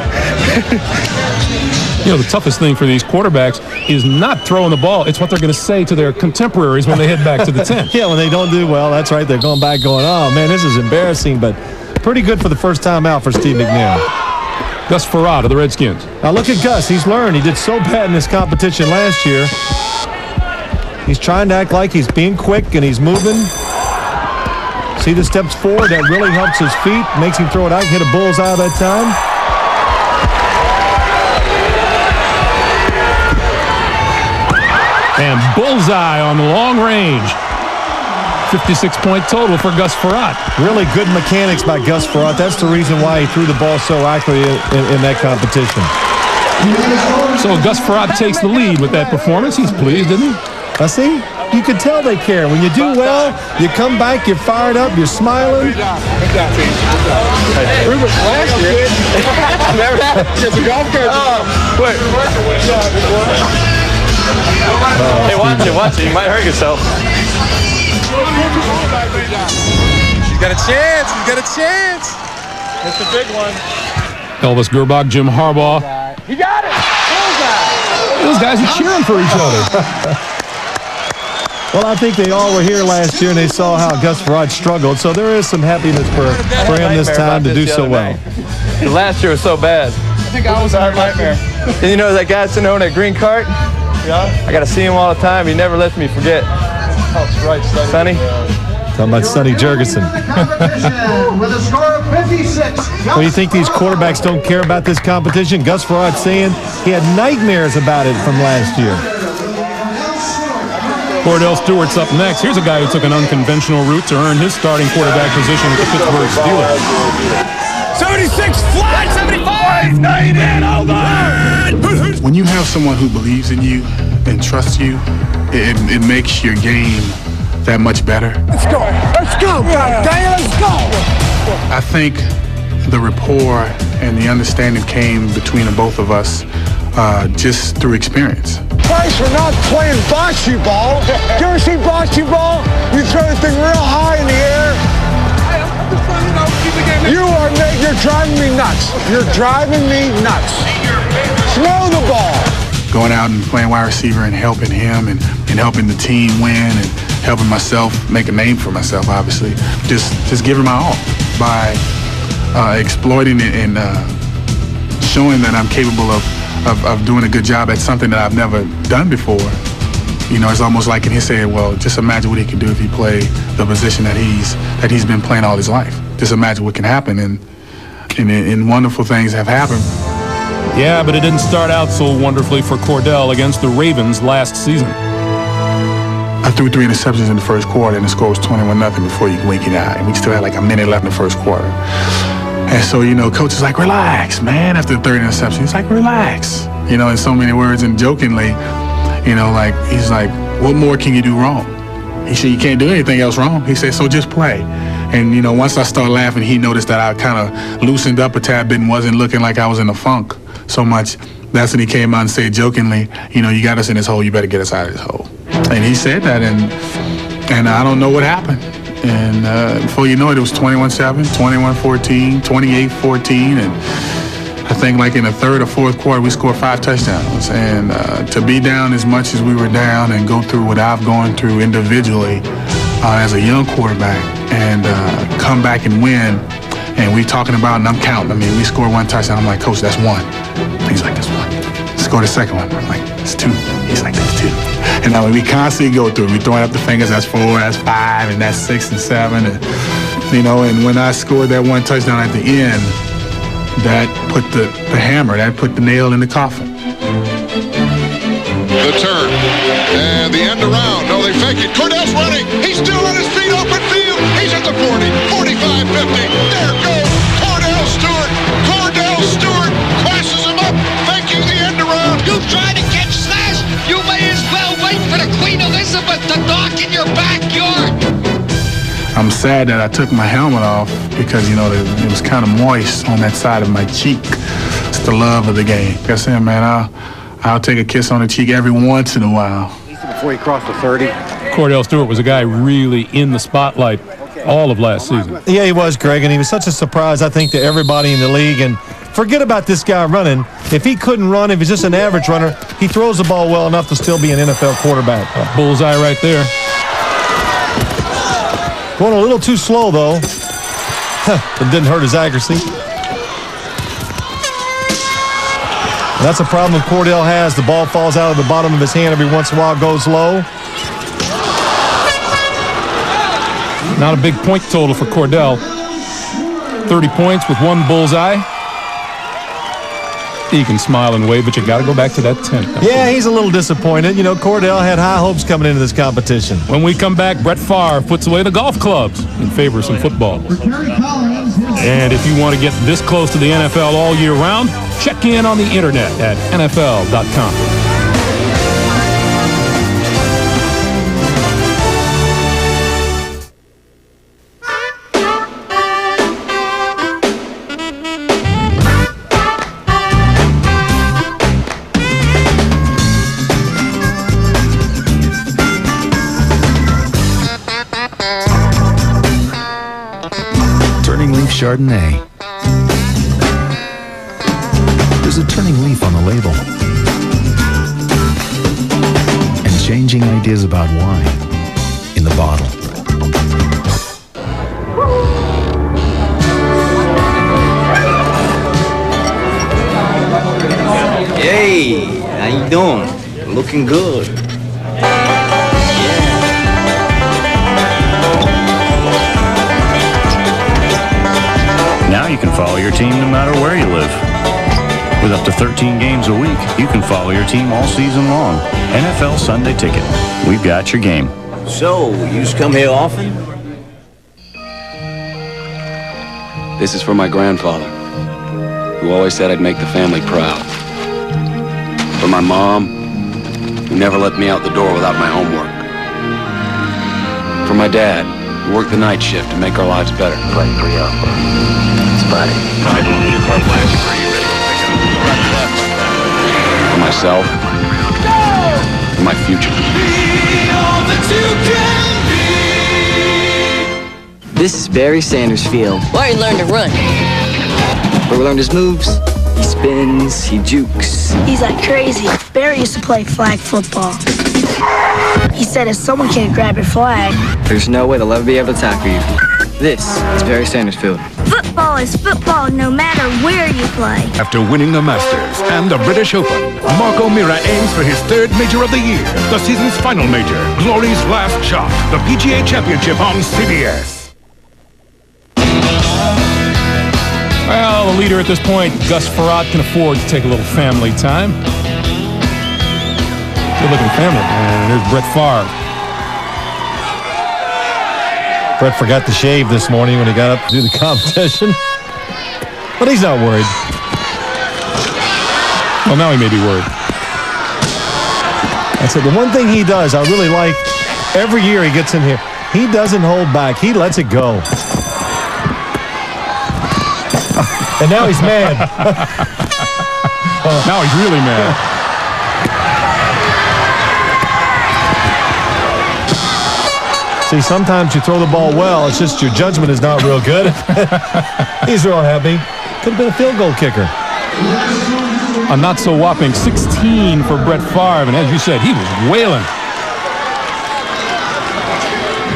Speaker 1: You know, the toughest thing for these quarterbacks is not throwing the ball. It's what they're going to say to their contemporaries when they head back to the tent.
Speaker 8: Yeah, when they don't do well, that's right. They're going back going, oh, man, this is embarrassing, but pretty good for the first time out for Steve McNair.
Speaker 1: Gus Frerotte of the Redskins.
Speaker 8: Now look at Gus. He's learned. He did so bad in this competition last year. He's trying to act like he's being quick and he's moving. See the steps forward? That really helps his feet, makes him throw it out, hit a bullseye that time.
Speaker 1: And bullseye on the long range. 56-point total for Gus Frerotte.
Speaker 8: Really good mechanics by Gus Frerotte. That's the reason why he threw the ball so accurately in that competition.
Speaker 1: So Gus Frerotte takes the lead with that performance. He's pleased, isn't he?
Speaker 8: I see. You can tell they care. When you do well, you come back, you're fired up, you're smiling.
Speaker 5: Hey, Ruben, last year, never happened. It's a golf cart. Wait. Hey, watch it. You might hurt yourself. He's got a chance. It's the big one.
Speaker 1: Elvis, Grbac, Jim Harbaugh.
Speaker 5: He got it.
Speaker 1: Those guys are cheering for each other.
Speaker 8: Well, I think they all were here last year and they saw how Gus Frerotte struggled, so there is some happiness for him this time to do so well.
Speaker 5: The last year was so bad. I think I was a nightmare. And you know that guy sitting on that green cart? Yeah. I got to see him all the time. He never lets me forget. That's right, Sonny.
Speaker 8: Talking about Sonny Jurgensen.
Speaker 6: With a score of 56.
Speaker 8: Well, you think these quarterbacks don't care about this competition? Gus Frerotte saying he had nightmares about it from last year.
Speaker 1: Kordell Stewart's up next. Here's a guy who took an unconventional route to earn his starting quarterback position with the Pittsburgh Steelers.
Speaker 5: 76 flat, 75, 90, over.
Speaker 7: When you have someone who believes in you and trusts you, it makes your game that much better.
Speaker 6: Let's go, let's go.
Speaker 7: I think the rapport and the understanding came between the both of us just through experience.
Speaker 6: Price for not playing bocce ball. You ever see bocce ball? You throw the thing real high in the air. You're driving me nuts. You're driving me nuts. Throw the ball.
Speaker 7: Going out and playing wide receiver and helping him and helping the team win and helping myself make a name for myself, obviously. Just giving my all by exploiting it and showing that I'm capable of doing a good job at something that I've never done before. You know, it's almost like, and he said, well, just imagine what he could do if he played the position that he's been playing all his life. Just imagine what can happen, and wonderful things have happened.
Speaker 1: Yeah, but it didn't start out so wonderfully for Kordell against the Ravens last season.
Speaker 7: I threw 3 interceptions in the first quarter, and the score was 21-0 before you wink your eye. And we still had like a minute left in the first quarter. And so, you know, coach is like, relax, man. After the third interception, he's like, relax. You know, in so many words, and jokingly, you know, like, he's like, what more can you do wrong? He said, you can't do anything else wrong. He said, so just play. And, you know, once I started laughing, he noticed that I kind of loosened up a tad bit and wasn't looking like I was in a funk so much. That's when he came out and said jokingly, you know, you got us in this hole, you better get us out of this hole. And he said that, and I don't know what happened. And before you know it, it was 21-7, 21-14, 28-14, and I think like in the third or fourth quarter, we scored 5 touchdowns. And to be down as much as we were down and go through what I've gone through individually as a young quarterback and come back and win, and we talking about, and I'm counting, I mean, we scored 1 touchdown. I'm like, Coach, that's 1. He's like, that's 1. Score the second one. I'm like, it's 2. He's like, that's 2. And now we constantly go through it. We throwing up the fingers, that's 4, that's 5, and that's 6 and 7. And, you know, and when I scored that one touchdown at the end, that put the hammer, that put the nail in the coffin.
Speaker 3: The turn. And the end around. No, they fake it. Kordell's running. He's still on his feet. Open field. He's at the 40, 45, 50. There goes Kordell Stewart. Kordell Stewart crashes him up, faking the end around.
Speaker 25: You try to catch Slash, you may as well wait for the Queen Elizabeth to knock in your backyard.
Speaker 7: I'm sad that I took my helmet off because, you know, it was kind of moist on that side of my cheek. It's the love of the game. Like I said, man, I'll take a kiss on the cheek every once in a while.
Speaker 10: Before he crossed the 30.
Speaker 1: Kordell Stewart was a guy really in the spotlight all of last season.
Speaker 8: Yeah, he was, Greg, and he was such a surprise, I think, to everybody in the league. And forget about this guy running. If he couldn't run, if he's just an average runner, he throws the ball well enough to still be an NFL quarterback.
Speaker 1: A bullseye right there.
Speaker 8: Going a little too slow, though. It didn't hurt his accuracy. That's a problem Kordell has. The ball falls out of the bottom of his hand every once in a while, goes low.
Speaker 1: Not a big point total for Kordell. 30 points with 1 bullseye. He can smile and wave, but you got to go back to that 10th.
Speaker 8: Yeah, he's a little disappointed. You know, Kordell had high hopes coming into this competition.
Speaker 1: When we come back, Brett Favre puts away the golf clubs in favor of some football. And if you want to get this close to the NFL all year round, check in on the internet at NFL.com.
Speaker 11: Chardonnay. There's a turning leaf on the label. And changing ideas about wine in the bottle.
Speaker 22: Hey, how you doing? Looking good.
Speaker 13: Now you can follow your team no matter where you live. With up to 13 games a week, you can follow your team all season long. NFL Sunday Ticket. We've got your game.
Speaker 22: So, you just come here often?
Speaker 14: This is for my grandfather, who always said I'd make the family proud. For my mom, who never let me out the door without my homework. For my dad, who worked the night shift to make our lives better.
Speaker 22: Play 3 up.
Speaker 14: For myself, for my future.
Speaker 22: This is Barry Sanders Field.
Speaker 15: Where he learned to run.
Speaker 22: Where we learned his moves. He spins, he jukes.
Speaker 9: He's like crazy. Barry used to play flag football. He said if someone can't grab your flag,
Speaker 22: there's no way they'll ever be able to tackle you. This is Barry Sanders Field.
Speaker 9: Football is football no matter where you play.
Speaker 12: After winning the Masters and the British Open, Mark O'Meara aims for his 3rd major of the year, the season's final major, Glory's last shot, the PGA Championship on CBS.
Speaker 1: Well, the leader at this point, Gus Frerotte, can afford to take a little family time. Good-looking family. And there's Brett Favre.
Speaker 8: Brett forgot to shave this morning when he got up to do the competition. But he's not worried.
Speaker 1: Well, now he may be worried.
Speaker 8: I said the one thing he does, I really like, every year he gets in here, he doesn't hold back. He lets it go. And now he's mad.
Speaker 1: Now he's really mad.
Speaker 8: See, sometimes you throw the ball well, it's just your judgment is not real good. He's real happy. Could have been a field goal kicker.
Speaker 1: A not so whopping 16 for Brett Favre, and as you said, he was wailing.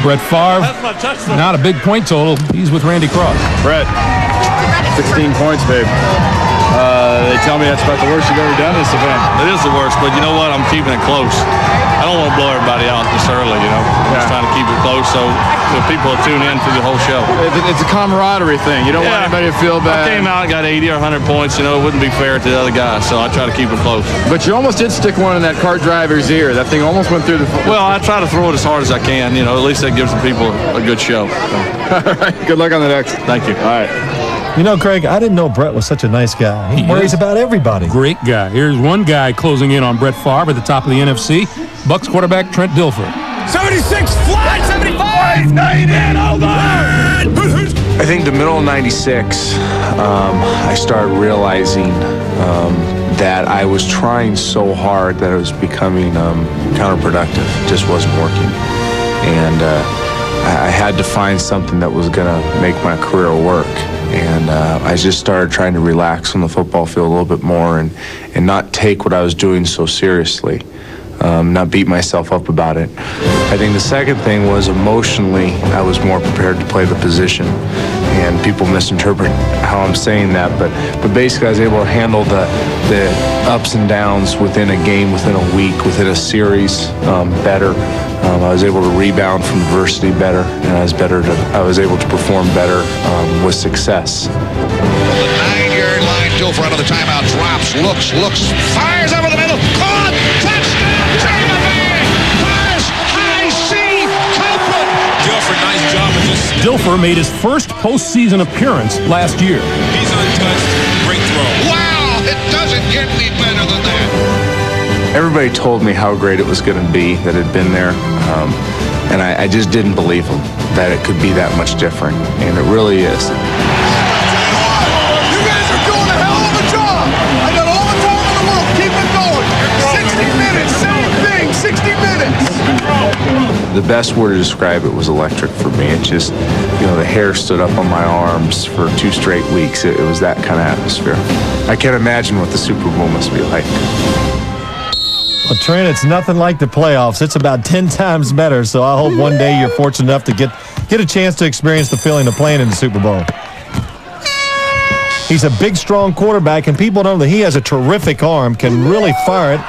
Speaker 1: Brett Favre, not a big point total. He's with Randy Cross.
Speaker 4: Brett, 16 points, babe. They tell me that's about the worst you've ever done this event.
Speaker 2: It is the worst, but you know what? I'm keeping it close. I don't want to blow everybody out this early, you know. I'm just trying to keep it close so people will tune in through the whole show.
Speaker 4: It's a camaraderie thing. You don't want anybody to feel bad.
Speaker 2: I came out and got 80 or 100 points. You know, it wouldn't be fair to the other guys, so I try to keep it close.
Speaker 4: But you almost did stick one in that cart driver's ear. That thing almost went through the...
Speaker 2: Well, I try to throw it as hard as I can. You know, at least that gives the people a good show.
Speaker 4: All right. Good luck on the next.
Speaker 2: Thank you.
Speaker 4: All right.
Speaker 8: You know, Craig, I didn't know Brett was such a nice guy. He worries about everybody.
Speaker 1: Great guy. Here's one guy closing in on Brett Favre at the top of the NFC. Bucs quarterback Trent Dilfer.
Speaker 10: 76 flat, 75, 90 over.
Speaker 15: I think the middle of 96, I started realizing that I was trying so hard that it was becoming counterproductive. It just wasn't working. And I had to find something that was going to make my career work. And I just started trying to relax on the football field a little bit more and not take what I was doing so seriously, not beat myself up about it. I think the second thing was emotionally, I was more prepared to play the position. And people misinterpret how I'm saying that, but basically I was able to handle the ups and downs within a game, within a week, within a series better. I was able to rebound from adversity better, and I was able to perform better with success.
Speaker 3: The 9-yard line, Dilfer out of the timeout, drops, looks, fires over the middle, caught, touchdown, German, fires, high C, Tampa.
Speaker 10: Dilfer, nice job with this.
Speaker 1: Dilfer made his first postseason appearance last year.
Speaker 10: He's untouched, great throw.
Speaker 3: Wow, it doesn't get any better than that.
Speaker 15: Everybody told me how great it was going to be that had been there, and I just didn't believe them that it could be that much different, and it really is.
Speaker 10: You guys are doing a hell of a job. I got all the time in the world. Keep it going. 60 minutes, same thing, 60 minutes.
Speaker 15: The best word to describe it was electric for me. It just, you know, the hair stood up on my arms for 2 straight weeks. It was that kind of atmosphere. I can't imagine what the Super Bowl must be like.
Speaker 8: Well, Trent, it's nothing like the playoffs. It's about 10 times better, so I hope one day you're fortunate enough to get a chance to experience the feeling of playing in the Super Bowl. He's a big, strong quarterback, and people know that he has a terrific arm, can really fire it.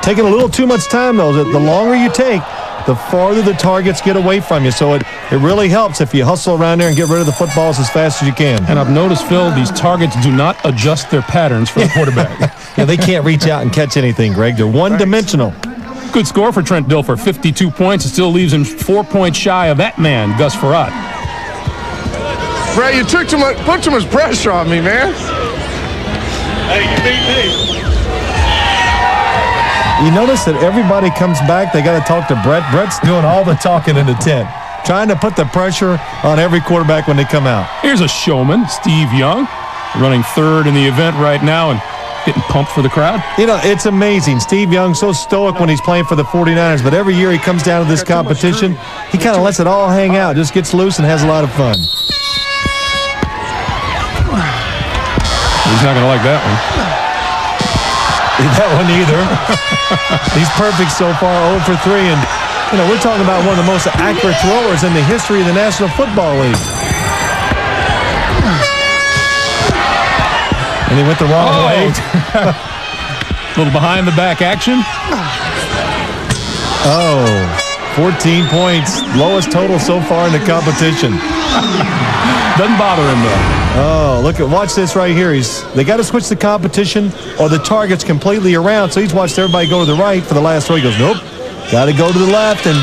Speaker 8: Taking a little too much time, though. The longer you take, the farther the targets get away from you. So it really helps if you hustle around there and get rid of the footballs as fast as you can.
Speaker 1: And I've noticed, Phil, these targets do not adjust their patterns for the quarterback.
Speaker 8: Yeah, they can't reach out and catch anything, Greg. They're one-dimensional.
Speaker 1: Good score for Trent Dilfer, 52 points. It still leaves him 4 points shy of that man, Gus Frerotte.
Speaker 6: Brett, you put too much pressure on me, man.
Speaker 10: Hey, you beat me.
Speaker 8: You notice that everybody comes back, they got to talk to Brett. Brett's doing all the talking in the tent, trying to put the pressure on every quarterback when they come out.
Speaker 1: Here's a showman, Steve Young, running third in the event right now and getting pumped for the crowd.
Speaker 8: You know, it's amazing. Steve Young, so stoic when he's playing for the 49ers, but every year he comes down to this competition, he kind of lets it all hang out, just gets loose and has a lot of fun.
Speaker 1: He's not going to like that one.
Speaker 8: That one either. He's perfect so far, 0 for 3. And, you know, we're talking about one of the most accurate throwers in the history of the National Football League. And he went the wrong way.
Speaker 1: A little behind the back action.
Speaker 8: 14 points. Lowest total so far in the competition.
Speaker 1: Doesn't bother him, though.
Speaker 8: Watch this right here. They got to switch the competition or the target's completely around. So he's watched everybody go to the right for the last 3. He goes, nope, got to go to the left. And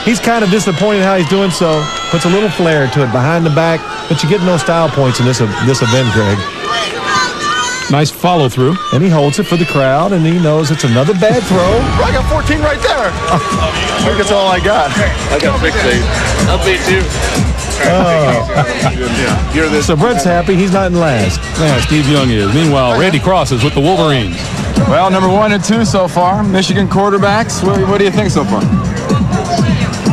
Speaker 8: he's kind of disappointed how he's doing so. Puts a little flair to it behind the back. But you get no style points in this event, Greg.
Speaker 1: Nice follow through.
Speaker 8: And he holds it for the crowd, and he knows it's another bad throw.
Speaker 6: I got 14 right there. I think that's all I got.
Speaker 2: I got 16. I'll beat you.
Speaker 8: So Brett's happy. He's not in last.
Speaker 1: Yeah, Steve Young is. Meanwhile, Randy Cross is with the Wolverines.
Speaker 4: Well, number 1 and 2 so far. Michigan quarterbacks. What do you think so far?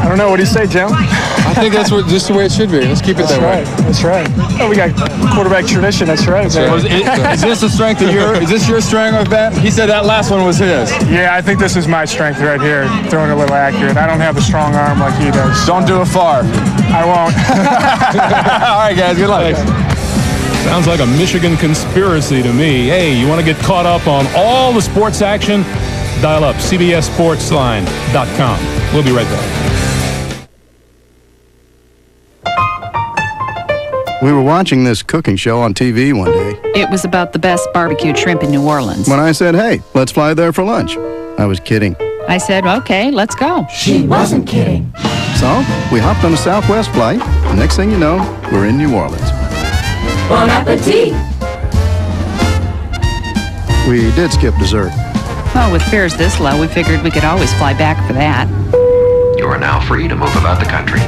Speaker 6: I don't know. What do you say, Jim?
Speaker 4: I think that's just the way it should be. Let's keep it that way.
Speaker 6: That's right. Oh, we got quarterback tradition. That's right.
Speaker 4: Is this the strength of is this your strength with that? He said that last one was his.
Speaker 6: Yeah, I think this is my strength right here, throwing a little accurate. I don't have the strong arm like he does.
Speaker 4: Don't do a Favre.
Speaker 6: I won't.
Speaker 4: All right, guys. Good luck.
Speaker 6: Thanks.
Speaker 1: Sounds like a Michigan conspiracy to me. Hey, you want to get caught up on all the sports action? Dial up cbssportsline.com. We'll be right back.
Speaker 16: We were watching this cooking show on TV one day.
Speaker 17: It was about the best barbecued shrimp in New Orleans.
Speaker 16: When I said, hey, let's fly there for lunch, I was kidding.
Speaker 17: I said, okay, let's go. She wasn't kidding.
Speaker 16: So we hopped on a Southwest flight. The next thing you know, we're in New Orleans.
Speaker 17: Bon appetit.
Speaker 16: We did skip dessert.
Speaker 17: Well, with fares this low, we figured we could always fly back for that.
Speaker 18: You are now free to move about the country.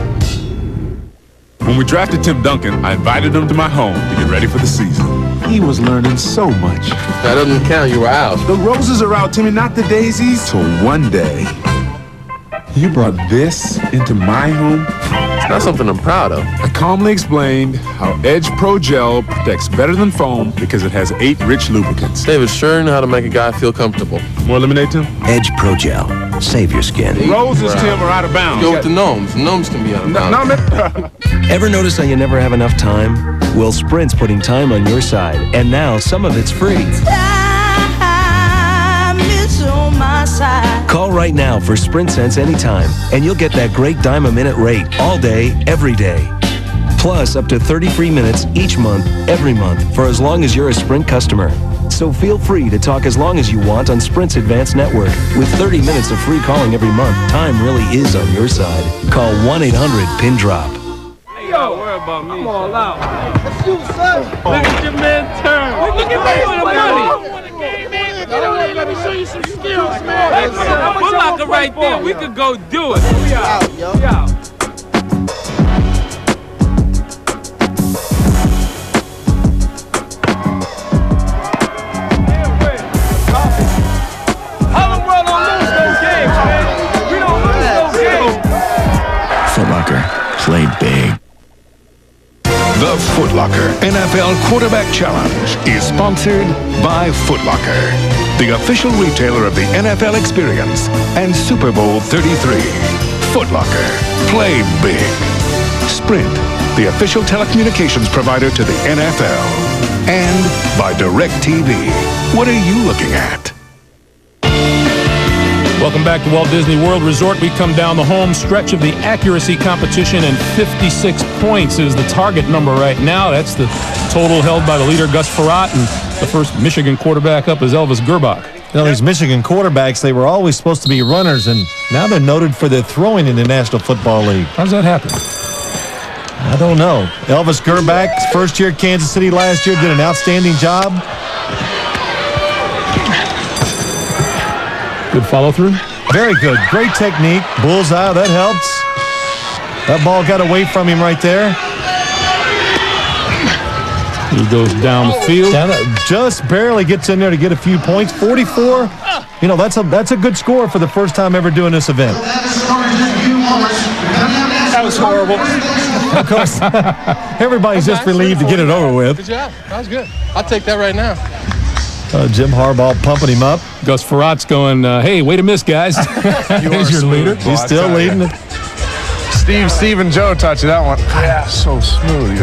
Speaker 19: When we drafted Tim Duncan, I invited him to my home to get ready for the season.
Speaker 20: He was learning so much.
Speaker 19: That doesn't count, you were out.
Speaker 20: The roses are out, Timmy, not the daisies.
Speaker 19: So one day, you brought this into my home. It's not something I'm proud of. I calmly explained how Edge Pro Gel protects better than foam because it has 8 rich lubricants. David sure knew how to make a guy feel comfortable. More lemonade, Tim?
Speaker 29: Edge Pro Gel. Save your skin.
Speaker 19: The roses, Tim, are out of bounds. Go with the gnomes. The gnomes can be out of bounds.
Speaker 29: Ever notice how you never have enough time? Well, Sprint's putting time on your side, and now some of it's free. On my side. Call right now for Sprint Sense anytime, and you'll get that great dime-a-minute rate all day, every day. Plus, up to 30 free minutes each month, every month, for as long as you're a Sprint customer. So feel free to talk as long as you want on Sprint's advanced network. With 30 minutes of free calling every month, time really is on your side. Call 1-800-PIN-DROP.
Speaker 21: Hey, yo, worry about me. I'm all out. Let's do son. Look at your man turn. Look at me with the money. Let me show you some skills, man. We're locker right there. We could go do it. We out, yo. We out. Harlem World don't lose those games, man. We don't lose those games.
Speaker 12: Foot Locker, play big. The Foot Locker NFL Quarterback Challenge is sponsored by Foot Locker, the official retailer of the NFL experience and Super Bowl 33. Foot Locker, play big. Sprint, the official telecommunications provider to the NFL. And by DirecTV. What are you looking at?
Speaker 1: Welcome back to Walt Disney World Resort. We come down the home stretch of the accuracy competition, and 56 points is the target number right now. That's the total held by the leader, Gus Frerotte, and the first Michigan quarterback up is Elvis Grbac.
Speaker 8: You know, these Michigan quarterbacks, they were always supposed to be runners, and now they're noted for their throwing in the National Football League.
Speaker 1: How does that happen?
Speaker 8: I don't know. Elvis Grbac, first year at Kansas City last year, did an outstanding job.
Speaker 1: Good follow-through?
Speaker 8: Very good. Great technique. Bullseye, that helps. That ball got away from him right there.
Speaker 1: He goes down the field.
Speaker 8: Just barely gets in there to get a few points. 44. You know, that's a good score for the first time ever doing this event.
Speaker 21: That was horrible.
Speaker 8: Of course, everybody's just relieved to get it over with.
Speaker 21: Good job. That was good. I'll take that right now.
Speaker 8: Jim Harbaugh pumping him up.
Speaker 1: Gus Frerotte going, hey, way to miss, guys.
Speaker 8: He's your leader. He's still leading it.
Speaker 15: Steve and Joe touched that one. Yeah, so smooth.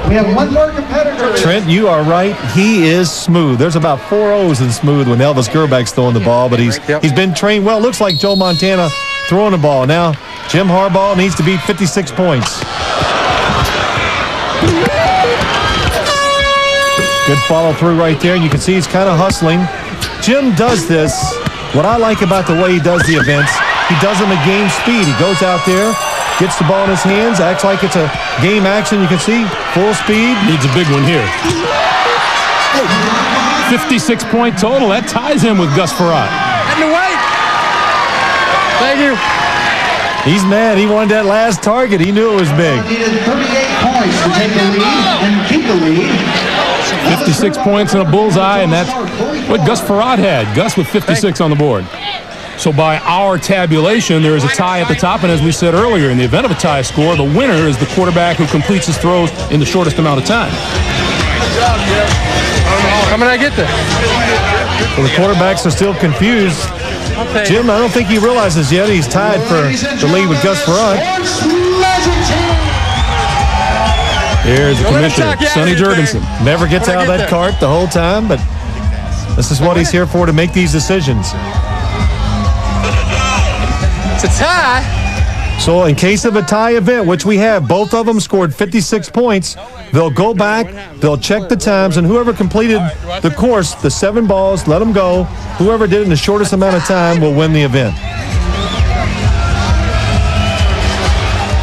Speaker 6: We have one more competitor.
Speaker 8: Trent, you are right. He is smooth. There's about 4 O's in smooth when Elvis Gerbac's throwing the ball, but he's been trained well. Looks like Joe Montana throwing the ball. Now, Jim Harbaugh needs to beat 56 points. Good follow-through right there, and you can see he's kind of hustling. Jim does this. What I like about the way he does the events, he does them at game speed. He goes out there, gets the ball in his hands, acts like it's a game action. You can see full speed.
Speaker 1: Needs a big one here. 56-point total. That ties him with Gus Frerotte.
Speaker 21: And the weight. Thank you.
Speaker 8: He's mad. He wanted that last target. He knew it was big.
Speaker 6: He needed 38 points to take the lead and keep the lead.
Speaker 1: 56 points and a bullseye, and that's what Gus Frerotte had. Gus with 56 on the board. So by our tabulation, there is a tie at the top, and as we said earlier, in the event of a tie score, the winner is the quarterback who completes his throws in the shortest amount of time.
Speaker 21: Good job, Jeff. How did I get there?
Speaker 8: Well, the quarterbacks are still confused. Jim, I don't think he realizes yet he's tied for the lead with Gus Frerotte.
Speaker 1: Here's the commissioner, Sonny Jurgensen.
Speaker 8: Never gets out of that cart the whole time, but this is what he's here for, to make these decisions.
Speaker 5: It's a tie.
Speaker 8: So in case of a tie event, which we have, both of them scored 56 points. They'll go back, they'll check the times, and whoever completed the course, the 7 balls, let them go. Whoever did it in the shortest amount of time will win the event.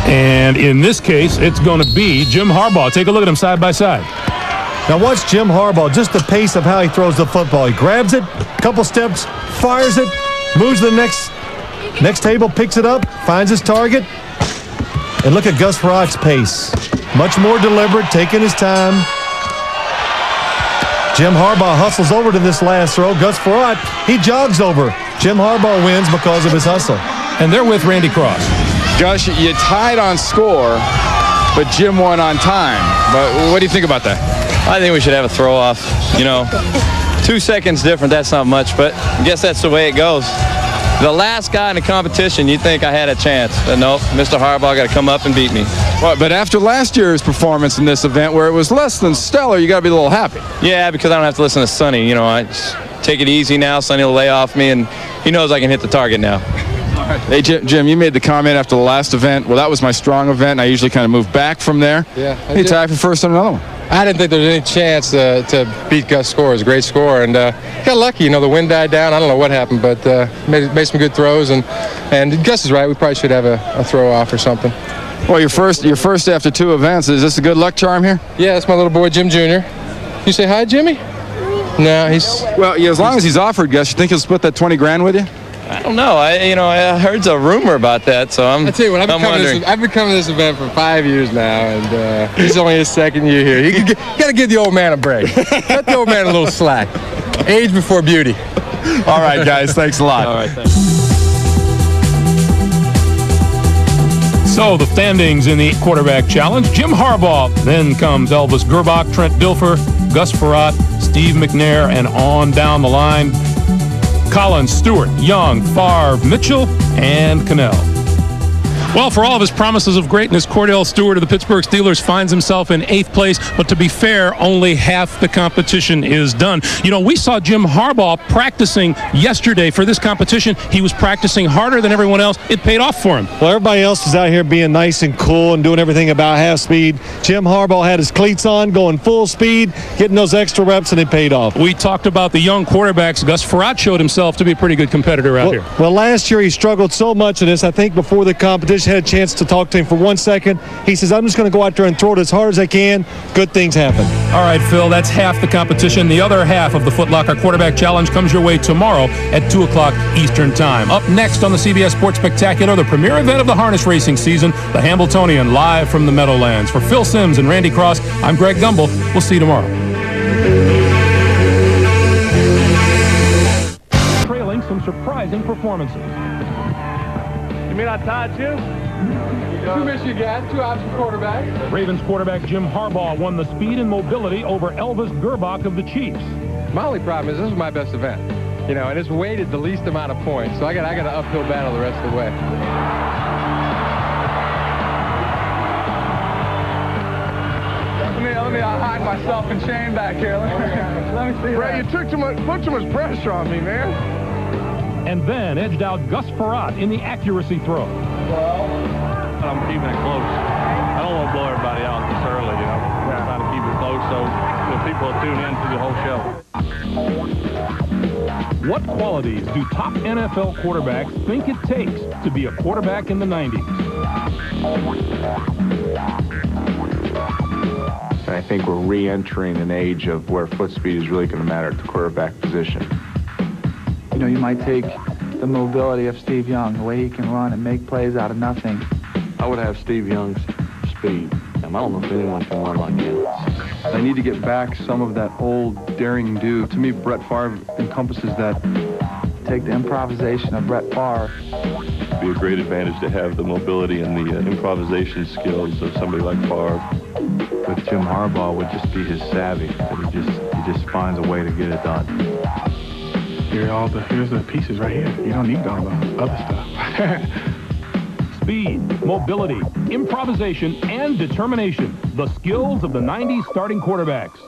Speaker 1: And in this case, it's going to be Jim Harbaugh. Take a look at them side by side.
Speaker 8: Now watch Jim Harbaugh, just the pace of how he throws the football. He grabs it, couple steps, fires it, moves to the next table, picks it up, finds his target. And look at Gus Frerott's pace. Much more deliberate, taking his time. Jim Harbaugh hustles over to this last throw. Gus Frerotte, he jogs over. Jim Harbaugh wins because of his hustle.
Speaker 1: And they're with Randy Cross.
Speaker 4: Gus, you tied on score, but Jim won on time. But what do you think about that?
Speaker 7: I think we should have a throw-off. You know, 2 seconds different, that's not much, but I guess that's the way it goes. The last guy in the competition, you'd think I had a chance. But no, Mr. Harbaugh got to come up and beat me.
Speaker 4: Well, but after last year's performance in this event, where it was less than stellar, you got to be a little happy.
Speaker 7: Yeah, because I don't have to listen to Sonny. You know, I just take it easy now. Sonny will lay off me, and he knows I can hit the target now.
Speaker 4: Hey, Jim, you made the comment after the last event, well, that was my strong event, and I usually kind of move back from there.
Speaker 5: Yeah.
Speaker 4: Hey, tie for first on another one.
Speaker 5: I didn't think there was any chance to beat Gus' score. It was a great score, and got lucky. You know, the wind died down. I don't know what happened, but made some good throws, and Gus is right. We probably should have a throw-off or something.
Speaker 4: Well, your first after 2 events. Is this a good luck charm here?
Speaker 5: Yeah, that's my little boy, Jim Jr. You say hi, Jimmy? No, he's...
Speaker 4: Well, yeah, as long as he's offered, Gus, you think he'll split that 20 grand with you?
Speaker 7: I don't know. I heard a rumor about that, so I
Speaker 5: tell you what, I've been coming to this event for 5 years now, and he's only his 2nd year here. You got to give the old man a break. Cut the old man a little slack. Age before beauty.
Speaker 4: All right, guys. Thanks a lot.
Speaker 7: All right, thanks.
Speaker 1: So the standings in the quarterback challenge. Jim Harbaugh. Then comes Elvis Grbac, Trent Dilfer, Gus Frerotte, Steve McNair, and on down the line. Collins, Stewart, Young, Favre, Mitchell, and Kanell. Well, for all of his promises of greatness, Kordell Stewart of the Pittsburgh Steelers finds himself in 8th place. But to be fair, only half the competition is done. You know, we saw Jim Harbaugh practicing yesterday for this competition. He was practicing harder than everyone else. It paid off for him.
Speaker 8: Well, everybody else is out here being nice and cool and doing everything about half speed. Jim Harbaugh had his cleats on, going full speed, getting those extra reps, and it paid off.
Speaker 1: We talked about the young quarterbacks. Gus Frerotte showed himself to be a pretty good competitor out here.
Speaker 8: Well, last year he struggled so much in this. I think before the competition, had a chance to talk to him for 1 second. He says, I'm just going to go out there and throw it as hard as I can. Good things happen.
Speaker 1: All right, Phil, that's half the competition. The other half of the Foot Locker Quarterback Challenge comes your way tomorrow at 2 o'clock Eastern Time. Up next on the CBS Sports Spectacular, the premier event of the harness racing season, the Hambletonian, live from the Meadowlands. For Phil Simms and Randy Cross, I'm Greg Gumbel. We'll see you tomorrow. Trailing some surprising performances.
Speaker 5: You mean I tied you? 2 Michigan, 2 option quarterbacks.
Speaker 1: Ravens quarterback Jim Harbaugh won the speed and mobility over Elvis Grbac of the Chiefs.
Speaker 5: My only problem is this is my best event. You know, and it's weighted the least amount of points, so I got an uphill battle the rest of the way. Let me hide myself in shame back here. Let me see. Ray, you put too much pressure on me, man.
Speaker 1: And then edged out Gus Frerotte in the accuracy throw.
Speaker 2: Well, I'm keeping it close. I don't want to blow everybody out this early, you know. I'm trying to keep it close so the people will tune in through the whole show.
Speaker 1: What qualities do top NFL quarterbacks think it takes to be a quarterback in the 90s?
Speaker 15: I think we're re-entering an age of where foot speed is really going to matter at the quarterback position.
Speaker 11: You know, you might take the mobility of Steve Young, the way he can run and make plays out of nothing.
Speaker 23: I would have Steve Young's speed. I don't know if anyone can run like him.
Speaker 24: I need to get back some of that old daring do. To me, Brett Favre encompasses that.
Speaker 11: Take the improvisation of Brett Favre.
Speaker 23: It'd be a great advantage to have the mobility and the improvisation skills of somebody like Favre.
Speaker 15: With Jim Harbaugh would just be his savvy, that he just finds a way to get it done.
Speaker 25: Here's the pieces right here. You don't need all the other stuff.
Speaker 1: speed, mobility, improvisation, and determination. The skills of the 90s starting quarterbacks.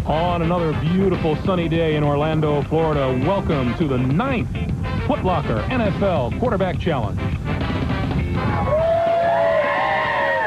Speaker 1: On another beautiful sunny day in Orlando, Florida, welcome to the 9th Foot Locker NFL Quarterback Challenge.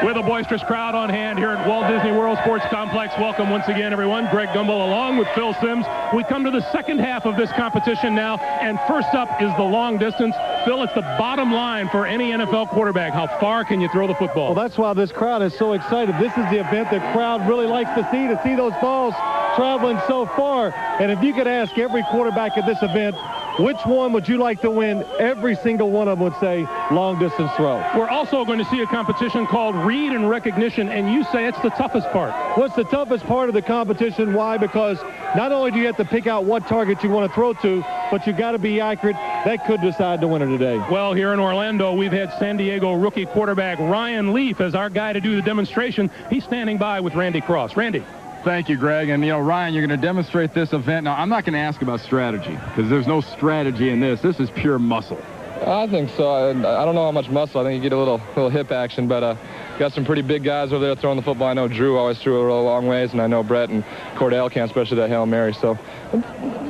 Speaker 1: With a boisterous crowd on hand here at Walt Disney World Sports Complex. Welcome once again, everyone. Greg Gumbel along with Phil Simms. We come to the second half of this competition now, and first up is the long distance. Phil, it's the bottom line for any NFL quarterback. How far can you throw the football?
Speaker 8: Well, that's why this crowd is so excited. This is the event the crowd really likes to see those balls traveling so far. And if you could ask every quarterback at this event, which one would you like to win? Every single one of them would say long distance throw.
Speaker 1: We're also going to see a competition called read and recognition, and you say it's the toughest part.
Speaker 8: What's the toughest part of the competition? Why? Because not only do you have to pick out what target you want to throw to, but you got to be accurate. That could decide the winner today.
Speaker 1: Well, here in Orlando, we've had San Diego rookie quarterback Ryan Leaf as our guy to do the demonstration. He's standing by with Randy Cross. Randy.
Speaker 4: Thank you, Greg. And, Ryan, you're going to demonstrate this event. Now, I'm not going to ask about strategy because there's no strategy in this. This is pure muscle.
Speaker 5: I think so. I don't know how much muscle. I think you get a little hip action, but got some pretty big guys over there throwing the football. I know Drew always threw it a real long ways, and I know Brett and Kordell can, especially that Hail Mary. So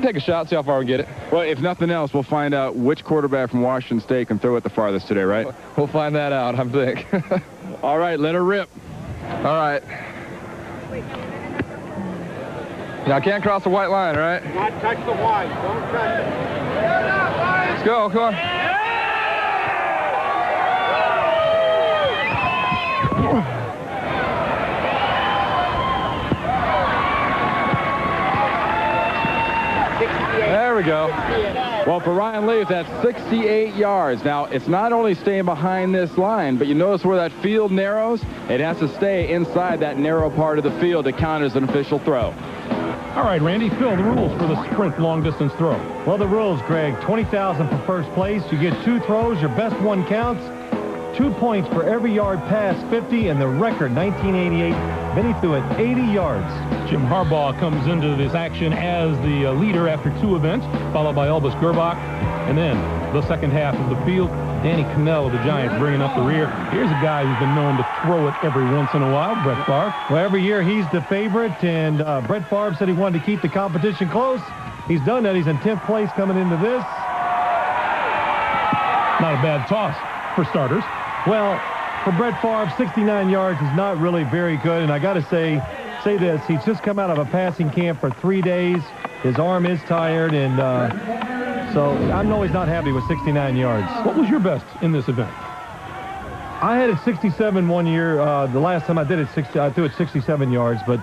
Speaker 5: take a shot, see how far we get it.
Speaker 4: Well, if nothing else, we'll find out which quarterback from Washington State can throw it the farthest today, right?
Speaker 5: We'll find that out, I think.
Speaker 4: All right, let her rip.
Speaker 5: All right. Now, I can't cross the white line, right?
Speaker 6: Not touch the white. Don't touch it.
Speaker 5: Let's go. Come on.
Speaker 4: There we go. Well, for Ryan Leaf, that's 68 yards. Now, it's not only staying behind this line, but you notice where that field narrows? It has to stay inside that narrow part of the field to count as an official throw.
Speaker 1: All right, Randy, Phil, the rules for the sprint long-distance throw.
Speaker 8: Well, the rules, Greg, $20,000 for first place. You get 2 throws. Your best one counts. 2 points for every yard past 50, and the record, 1988, Benny threw it 80 yards.
Speaker 1: Jim Harbaugh comes into this action as the leader after 2 events, followed by Elvis Grbac. And then the second half of the field, Danny Kanell of the Giants bringing up the rear. Here's a guy who's been known to throw it every once in a while, Brett Favre.
Speaker 8: Well, every year he's the favorite, and Brett Favre said he wanted to keep the competition close. He's done that. He's in 10th place coming into this.
Speaker 1: Not a bad toss for starters.
Speaker 8: Well, for Brett Favre, 69 yards is not really very good, and I got to say this. He's just come out of a passing camp for 3 days. His arm is tired, and so I know he's not happy with 69 yards.
Speaker 1: What was your best in this event?
Speaker 8: I had it 67 one year. The last time I did it, I threw it 67 yards, but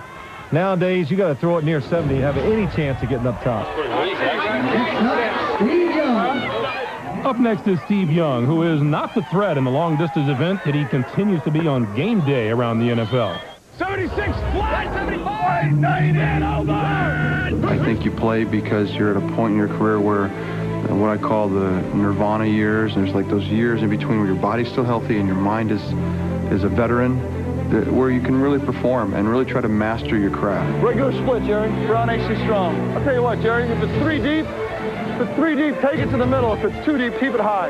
Speaker 8: nowadays you got to throw it near 70 to have any chance of getting up top.
Speaker 1: Up next is Steve Young, who is not the threat in the long-distance event that he continues to be on game day around the NFL.
Speaker 10: 76, fly, 75, 90, over.
Speaker 24: I think you play because you're at a point in your career where what I call the nirvana years, and there's like those years in between where your body's still healthy and your mind is a veteran, where you can really perform and really try to master your craft.
Speaker 6: Regular split, Jerry. Brown AC strong. I'll tell you what, Jerry, if it's 3 deep, take it to the middle. If it's 2 deep, keep it high.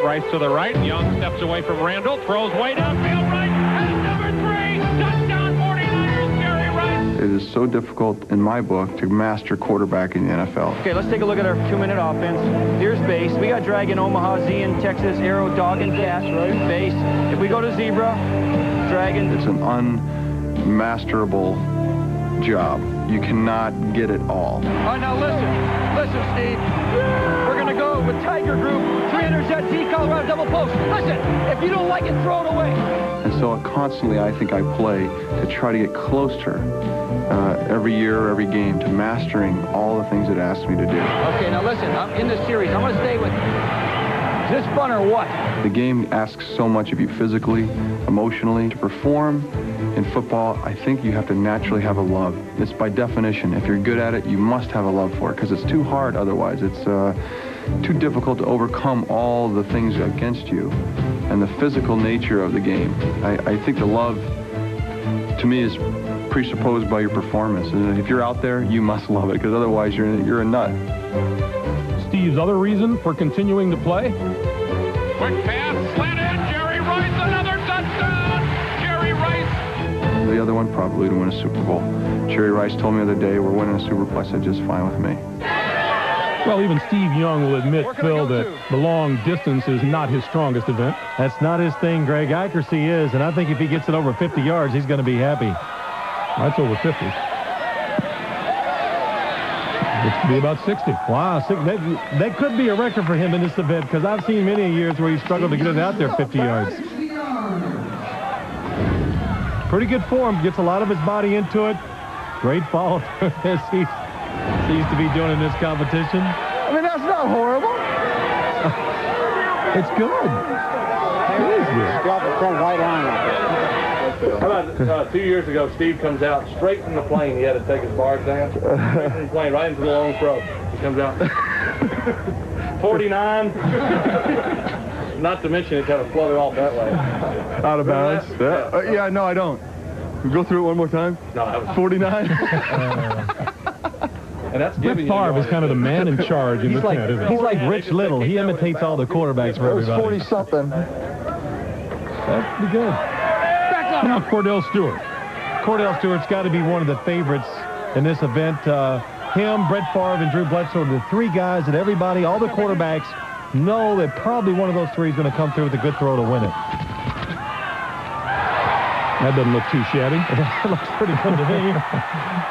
Speaker 1: Right to the right. Young steps away from Randall, throws way downfield right, and number 3, touchdown 49ers, Kerry Rice.
Speaker 24: It is so difficult in my book to master quarterback in the NFL.
Speaker 3: Okay, let's take a look at our 2-minute offense. Here's base. We got Dragon, Omaha, Z in Texas, Arrow, Dog, and Cat. Base. If we go to Zebra, Dragon.
Speaker 24: It's an unmasterable job. You cannot get it all.
Speaker 3: All right, now listen, Steve. We're going to go with Tiger Group, 300 at Z, Colorado double post. Listen, if you don't like it, throw it away.
Speaker 24: And so constantly I think I play to try to get closer every year, every game, to mastering all the things it asks me to do.
Speaker 3: Okay, now listen, in this series, I'm going to stay with you. Is this fun or what?
Speaker 24: The game asks so much of you physically, emotionally. To perform in football, I think you have to naturally have a love. It's by definition. If you're good at it, you must have a love for it, because it's too hard otherwise. It's too difficult to overcome all the things against you and the physical nature of the game. I think the love, to me, is presupposed by your performance. And if you're out there, you must love it, because otherwise you're a nut.
Speaker 1: Steve's other reason for continuing to play?
Speaker 10: Quick pass, slant in, Jerry Rice, another touchdown! Jerry Rice!
Speaker 24: The other one, probably to win a Super Bowl. Jerry Rice told me the other day, we're winning a Super Bowl. I said, just fine with me.
Speaker 1: Well, even Steve Young will admit, Phil, that the long distance is not his strongest event.
Speaker 8: That's not his thing, Greg. Accuracy is, and I think if he gets it over 50 yards, he's going to be happy.
Speaker 1: That's over 50. It could be about 60.
Speaker 8: Wow, that could be a record for him in this event, because I've seen many years where he struggled to get it out there 50 yards. Pretty good form, gets a lot of his body into it. Great follow as he seems to be doing in this competition.
Speaker 6: I mean, that's not horrible.
Speaker 8: It's good. It is good.
Speaker 7: How about 2 years ago, Steve comes out straight from the plane. He had to take his bars down. Straight from the plane, right into the long throw. He comes out. 49. Not to mention it kind of floated off that way.
Speaker 24: Out of bounds? Yeah, no, I don't. Go through it one more time?
Speaker 7: No, that was
Speaker 24: 49.
Speaker 7: And that's
Speaker 1: Brett Favre is kind of the man in charge in this tent, isn't he?
Speaker 8: He's like Rich Little. He imitates all the quarterbacks for everybody.
Speaker 6: 40-something.
Speaker 8: That'd be good.
Speaker 1: Now Kordell Stewart.
Speaker 8: Kordell Stewart's got to be one of the favorites in this event. Him, Brett Favre, and Drew Bledsoe are the three guys that everybody, all the quarterbacks, know that probably one of those three is going to come through with a good throw to win it.
Speaker 1: That doesn't look too shabby.
Speaker 8: That looks pretty good to me.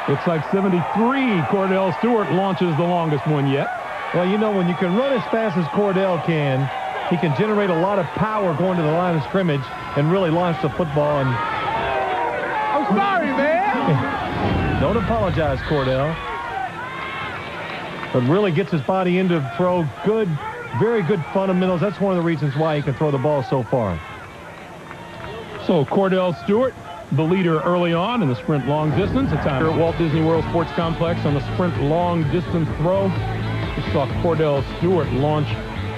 Speaker 1: Looks like 73. Kordell Stewart launches the longest one yet.
Speaker 8: Well, you know, when you can run as fast as Kordell can, he can generate a lot of power going to the line of scrimmage and really launch the football. And
Speaker 6: I'm sorry, man.
Speaker 8: Don't apologize, Kordell. But really gets his body into throw. Good, very good fundamentals. That's one of the reasons why he can throw the ball so far.
Speaker 1: So Kordell Stewart, the leader early on in the sprint long distance. It's time at Walt Disney World Sports Complex on the sprint long distance throw. We saw Kordell Stewart launch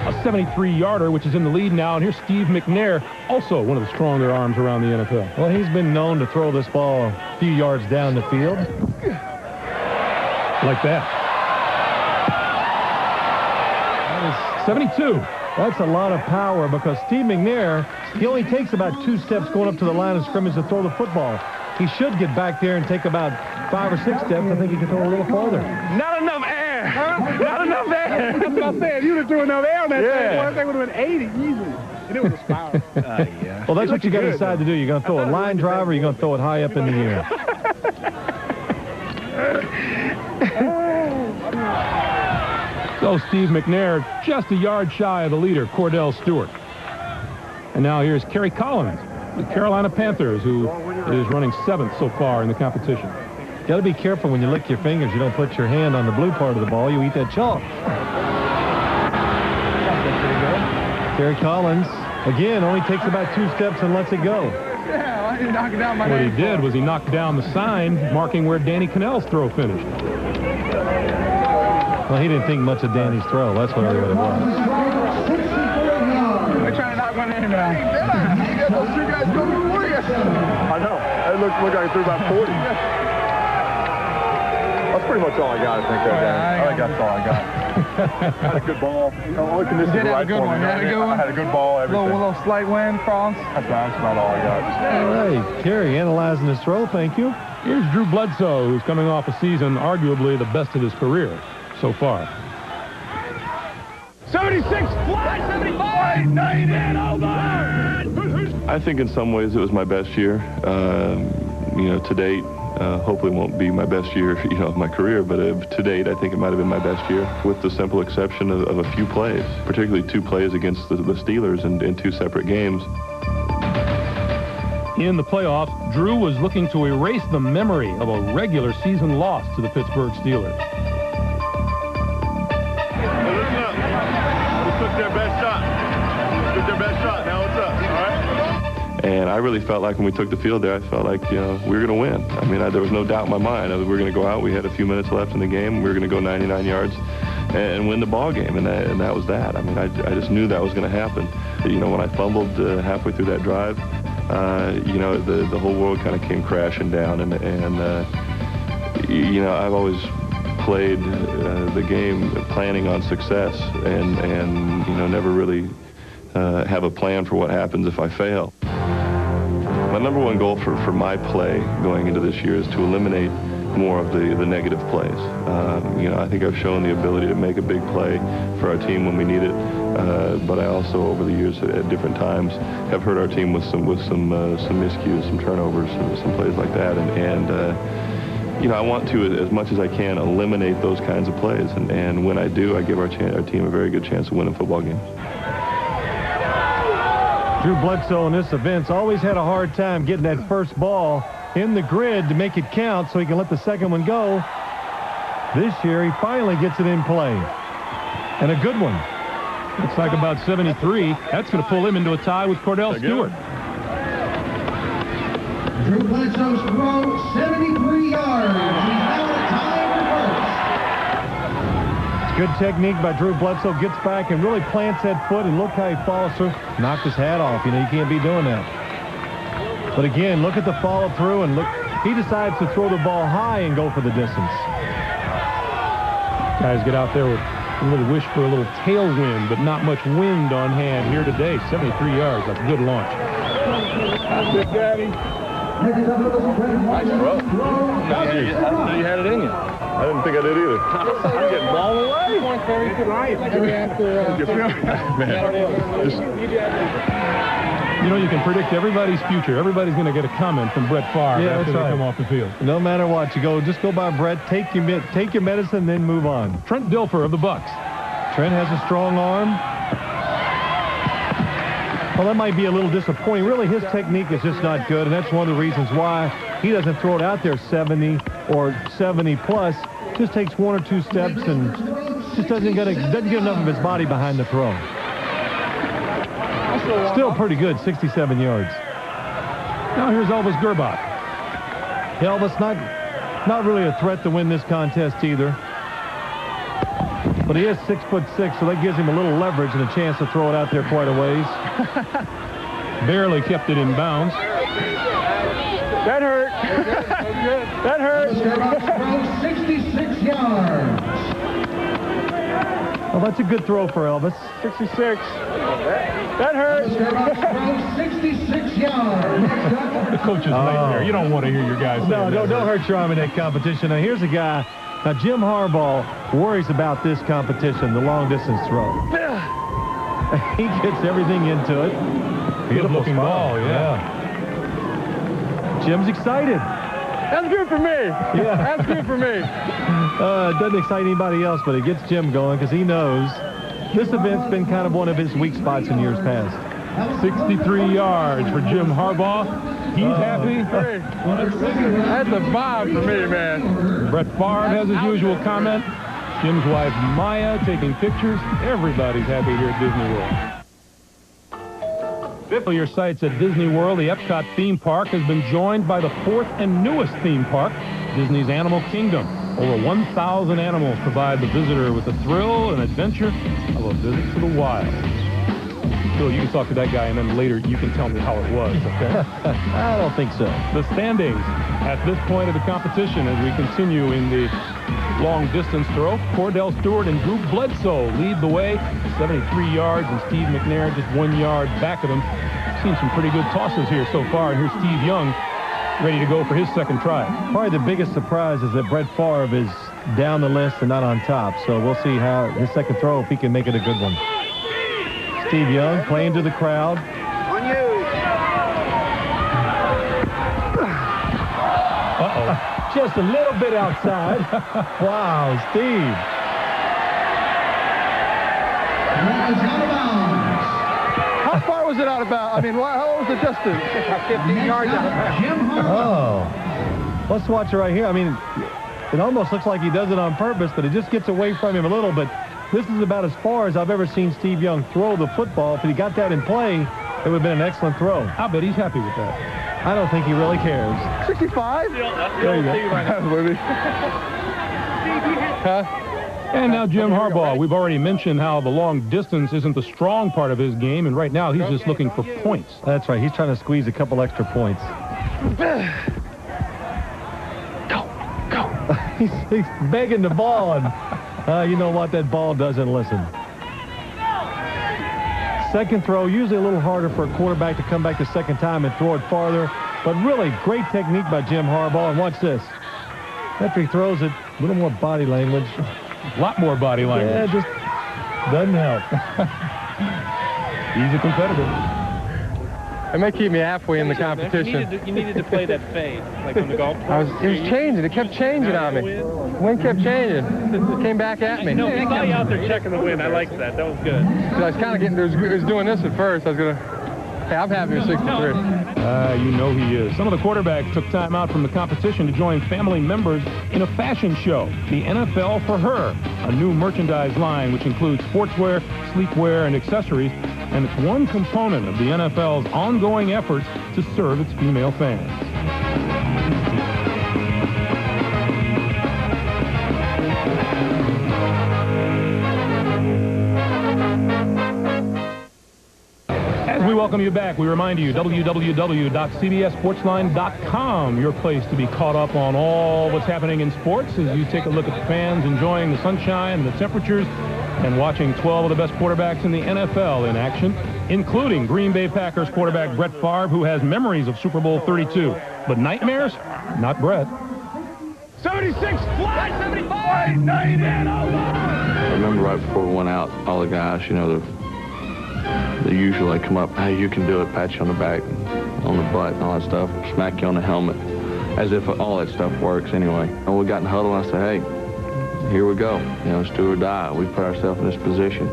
Speaker 1: a 73-yarder, which is in the lead now. And here's Steve McNair, also one of the stronger arms around the NFL.
Speaker 8: Well, he's been known to throw this ball a few yards down the field.
Speaker 1: Like that.
Speaker 8: That is
Speaker 1: 72.
Speaker 8: That's a lot of power, because Steve McNair, he only takes about 2 steps going up to the line of scrimmage to throw the football. He should get back there and take about 5 or 6 steps. I think he can throw a little farther.
Speaker 6: Not enough air. Not enough air. That's what I said. You would have threw enough air on that thing. They would have been 80 easily. And it was a spiral.
Speaker 8: Yeah. Well, that's what you got to decide to do. You're going to throw a line drive, or you're going to throw it high up in the air.
Speaker 1: So Steve McNair just a yard shy of the leader, Kordell Stewart. And now here's Kerry Collins, the Carolina Panthers, who is running 7th so far in the competition.
Speaker 8: Got to be careful when you lick your fingers. You don't put your hand on the blue part of the ball. You eat that chalk. Kerry Collins, again, only takes about 2 steps and lets it go.
Speaker 6: Yeah, I didn't knock it down my
Speaker 1: What
Speaker 6: name.
Speaker 1: he did was he knocked down the sign marking where Danny Kanell's throw finished.
Speaker 8: Well, he didn't think much of Danny's throw. That's what it was.
Speaker 6: They're trying to knock my name down. Hey, you got those 2 guys coming for you.
Speaker 24: I know. It looked like I threw about 40. That's pretty much all I got, I think, there, Dan. I think that's all I got. I had a good ball. Only conditions
Speaker 6: You did
Speaker 24: were
Speaker 6: have a
Speaker 24: right
Speaker 6: good
Speaker 24: for
Speaker 6: one.
Speaker 24: me.
Speaker 6: You had a good one?
Speaker 24: I had a good ball, everything.
Speaker 6: Little slight wind, cross.
Speaker 24: That's about all I got.
Speaker 8: All right, Kerry analyzing his throw. Thank you.
Speaker 1: Here's Drew Bledsoe, who's coming off a season arguably the best of his career so far.
Speaker 6: 76, fly, 75, 90, and over.
Speaker 23: I think in some ways it was my best year. You know, to date, hopefully it won't be my best year, you know, of my career, but to date, I think it might have been my best year, with the simple exception of a few plays, particularly 2 plays against the Steelers in 2 separate games.
Speaker 1: In the playoffs, Drew was looking to erase the memory of a regular season loss to the Pittsburgh Steelers.
Speaker 23: Their best shot. Took their best shot. Now it's up. All right. And I really felt like when we took the field there, I felt like, you know, we were going to win. I mean, there was no doubt in my mind. We were going to go out. We had a few minutes left in the game. We were going to go 99 yards and win the ball game. And that was that. I mean, I just knew that was going to happen. You know, when I fumbled halfway through that drive, you know, the whole world kind of came crashing down, and you know, I've always played the game planning on success, and you know, never really have a plan for what happens if I fail. My number one goal for my play going into this year is to eliminate more of the negative plays. You know, I think I've shown the ability to make a big play for our team when we need it, but I also, over the years, at different times, have hurt our team with some miscues, some turnovers, some plays like that, and you know, I want to, as much as I can, eliminate those kinds of plays, and when I do, I give our team a very good chance of winning football games.
Speaker 8: Drew Bledsoe in this event's always had a hard time getting that first ball in the grid to make it count so he can let the second one go. This year, he finally gets it in play. And a good one.
Speaker 1: Looks like about 73. That's going to pull him into a tie with Kordell Stewart.
Speaker 10: Drew Bledsoe's throw, 73 yards. He's now a tie for first.
Speaker 8: Good technique by Drew Bledsoe. Gets back and really plants that foot, and look how he follows through. Knocked his hat off. You know, you can't be doing that. But again, look at the follow through, and look, he decides to throw the ball high and go for the distance.
Speaker 1: Guys get out there with really wish for a little tailwind, but not much wind on hand here today. 73 yards, that's a good launch.
Speaker 6: That's it, Daddy.
Speaker 23: Nice throw. You had it in you. I didn't think I did either. I'm getting blown away.
Speaker 6: Come on, Kerry. Good night.
Speaker 1: You know, you can predict everybody's future. Everybody's going to get a comment from Brett Favre after they come off the field.
Speaker 8: No matter what, just go by Brett, take your medicine, then move on.
Speaker 1: Trent Dilfer of the Bucs.
Speaker 8: Trent has a strong arm. Well, that might be a little disappointing. Really, his technique is just not good, and that's one of the reasons why he doesn't throw it out there 70 or 70 plus. Just takes one or two steps and just doesn't get enough of his body behind the throw. Still pretty good, 67 yards.
Speaker 1: Now here's Elvis Grbac.
Speaker 8: Elvis not really a threat to win this contest either. But he is 6'6", so that gives him a little leverage and a chance to throw it out there quite a ways.
Speaker 1: Barely kept it in bounds.
Speaker 6: That hurt. That hurt.
Speaker 10: 66 yards.
Speaker 8: Well, that's a good throw for Elvis.
Speaker 6: 66. That hurt.
Speaker 10: 66 yards.
Speaker 1: The coach's nightmare. You don't want to hear your guys say
Speaker 8: No,
Speaker 1: that.
Speaker 8: don't hurt your arm in that competition. Now, here's a guy. Now, Jim Harbaugh worries about this competition, the long-distance throw. He gets everything into it.
Speaker 1: Good-looking ball, yeah.
Speaker 8: Jim's excited.
Speaker 6: That's good for me.
Speaker 8: Yeah.
Speaker 6: That's good for me.
Speaker 8: It doesn't excite anybody else, but it gets Jim going because he knows this event's been kind of one of his weak spots in years past.
Speaker 1: 63 yards for Jim Harbaugh. He's happy.
Speaker 6: That's a vibe for me, man.
Speaker 1: Brett Favre has his usual comment. Jim's wife, Maya, taking pictures. Everybody's happy here at Disney World. Your sights at Disney World, the Epcot theme park has been joined by the fourth and newest theme park, Disney's Animal Kingdom. Over 1,000 animals provide the visitor with the thrill and adventure of a visit to the wild. Phil, you can talk to that guy, and then later you can tell me how it was, okay?
Speaker 8: I don't think so.
Speaker 1: The standings at this point of the competition as we continue in the long-distance throw. Kordell Stewart and Drew Bledsoe lead the way, 73 yards, and Steve McNair just 1 yard back of them. Seen some pretty good tosses here so far, and here's Steve Young ready to go for his second try.
Speaker 8: Probably the biggest surprise is that Brett Favre is down the list and not on top, so we'll see how his second throw, if he can make it a good one. Steve Young playing to the crowd.
Speaker 6: On you.
Speaker 8: Uh-oh. Just a little bit outside. Wow, Steve.
Speaker 6: How far was it out of bounds? I mean, how was the distance? 15 yards out of bounds.
Speaker 8: Oh. Let's watch it right here. I mean, it almost looks like he does it on purpose, but it just gets away from him a little bit. This is about as far as I've ever seen Steve Young throw the football. If he got that in play, it would have been an excellent throw.
Speaker 1: I bet he's happy with that.
Speaker 8: I don't think he really cares.
Speaker 6: 65?
Speaker 8: There you go.
Speaker 6: Huh?
Speaker 1: And now Jim Harbaugh. We've already mentioned how the long distance isn't the strong part of his game, and right now he's just looking for points.
Speaker 8: That's right. He's trying to squeeze a couple extra points. Go. He's begging the ball, and you know what? That ball doesn't listen. Second throw, usually a little harder for a quarterback to come back the second time and throw it farther. But really great technique by Jim Harbaugh. And watch this. After he throws it, a little more body language.
Speaker 1: A lot more body language.
Speaker 8: Yeah, just doesn't help.
Speaker 1: He's a competitor.
Speaker 5: It may keep me halfway in the competition.
Speaker 21: You needed to play that fade, like on the golf course.
Speaker 5: It was changing. It kept changing on me. The wind kept changing. It came back at me.
Speaker 21: No, we saw you out there checking the wind. I liked that. That was good.
Speaker 5: I was kind of getting, it was doing this at first. I was going to, hey, I'm happy with 63.
Speaker 1: You know he is. Some of the quarterbacks took time out from the competition to join family members in a fashion show, the NFL for Her, a new merchandise line which includes sportswear, sleepwear, and accessories, and it's one component of the NFL's ongoing efforts to serve its female fans. We welcome you back. We remind you, www.cbssportsline.com, your place to be caught up on all what's happening in sports as you take a look at the fans enjoying the sunshine and the temperatures and watching 12 of the best quarterbacks in the NFL in action, including Green Bay Packers quarterback Brett Favre, who has memories of Super Bowl 32. But nightmares? Not Brett.
Speaker 10: 76, fly, 75, 90, and
Speaker 2: I remember right before we went out, all the guys, you know, they usually come up, hey, you can do it, pat you on the back, on the butt, and all that stuff, smack you on the helmet, as if all that stuff works anyway. And we got in the huddle, and I said, hey, here we go. You know, it's do or die. We put ourselves in this position.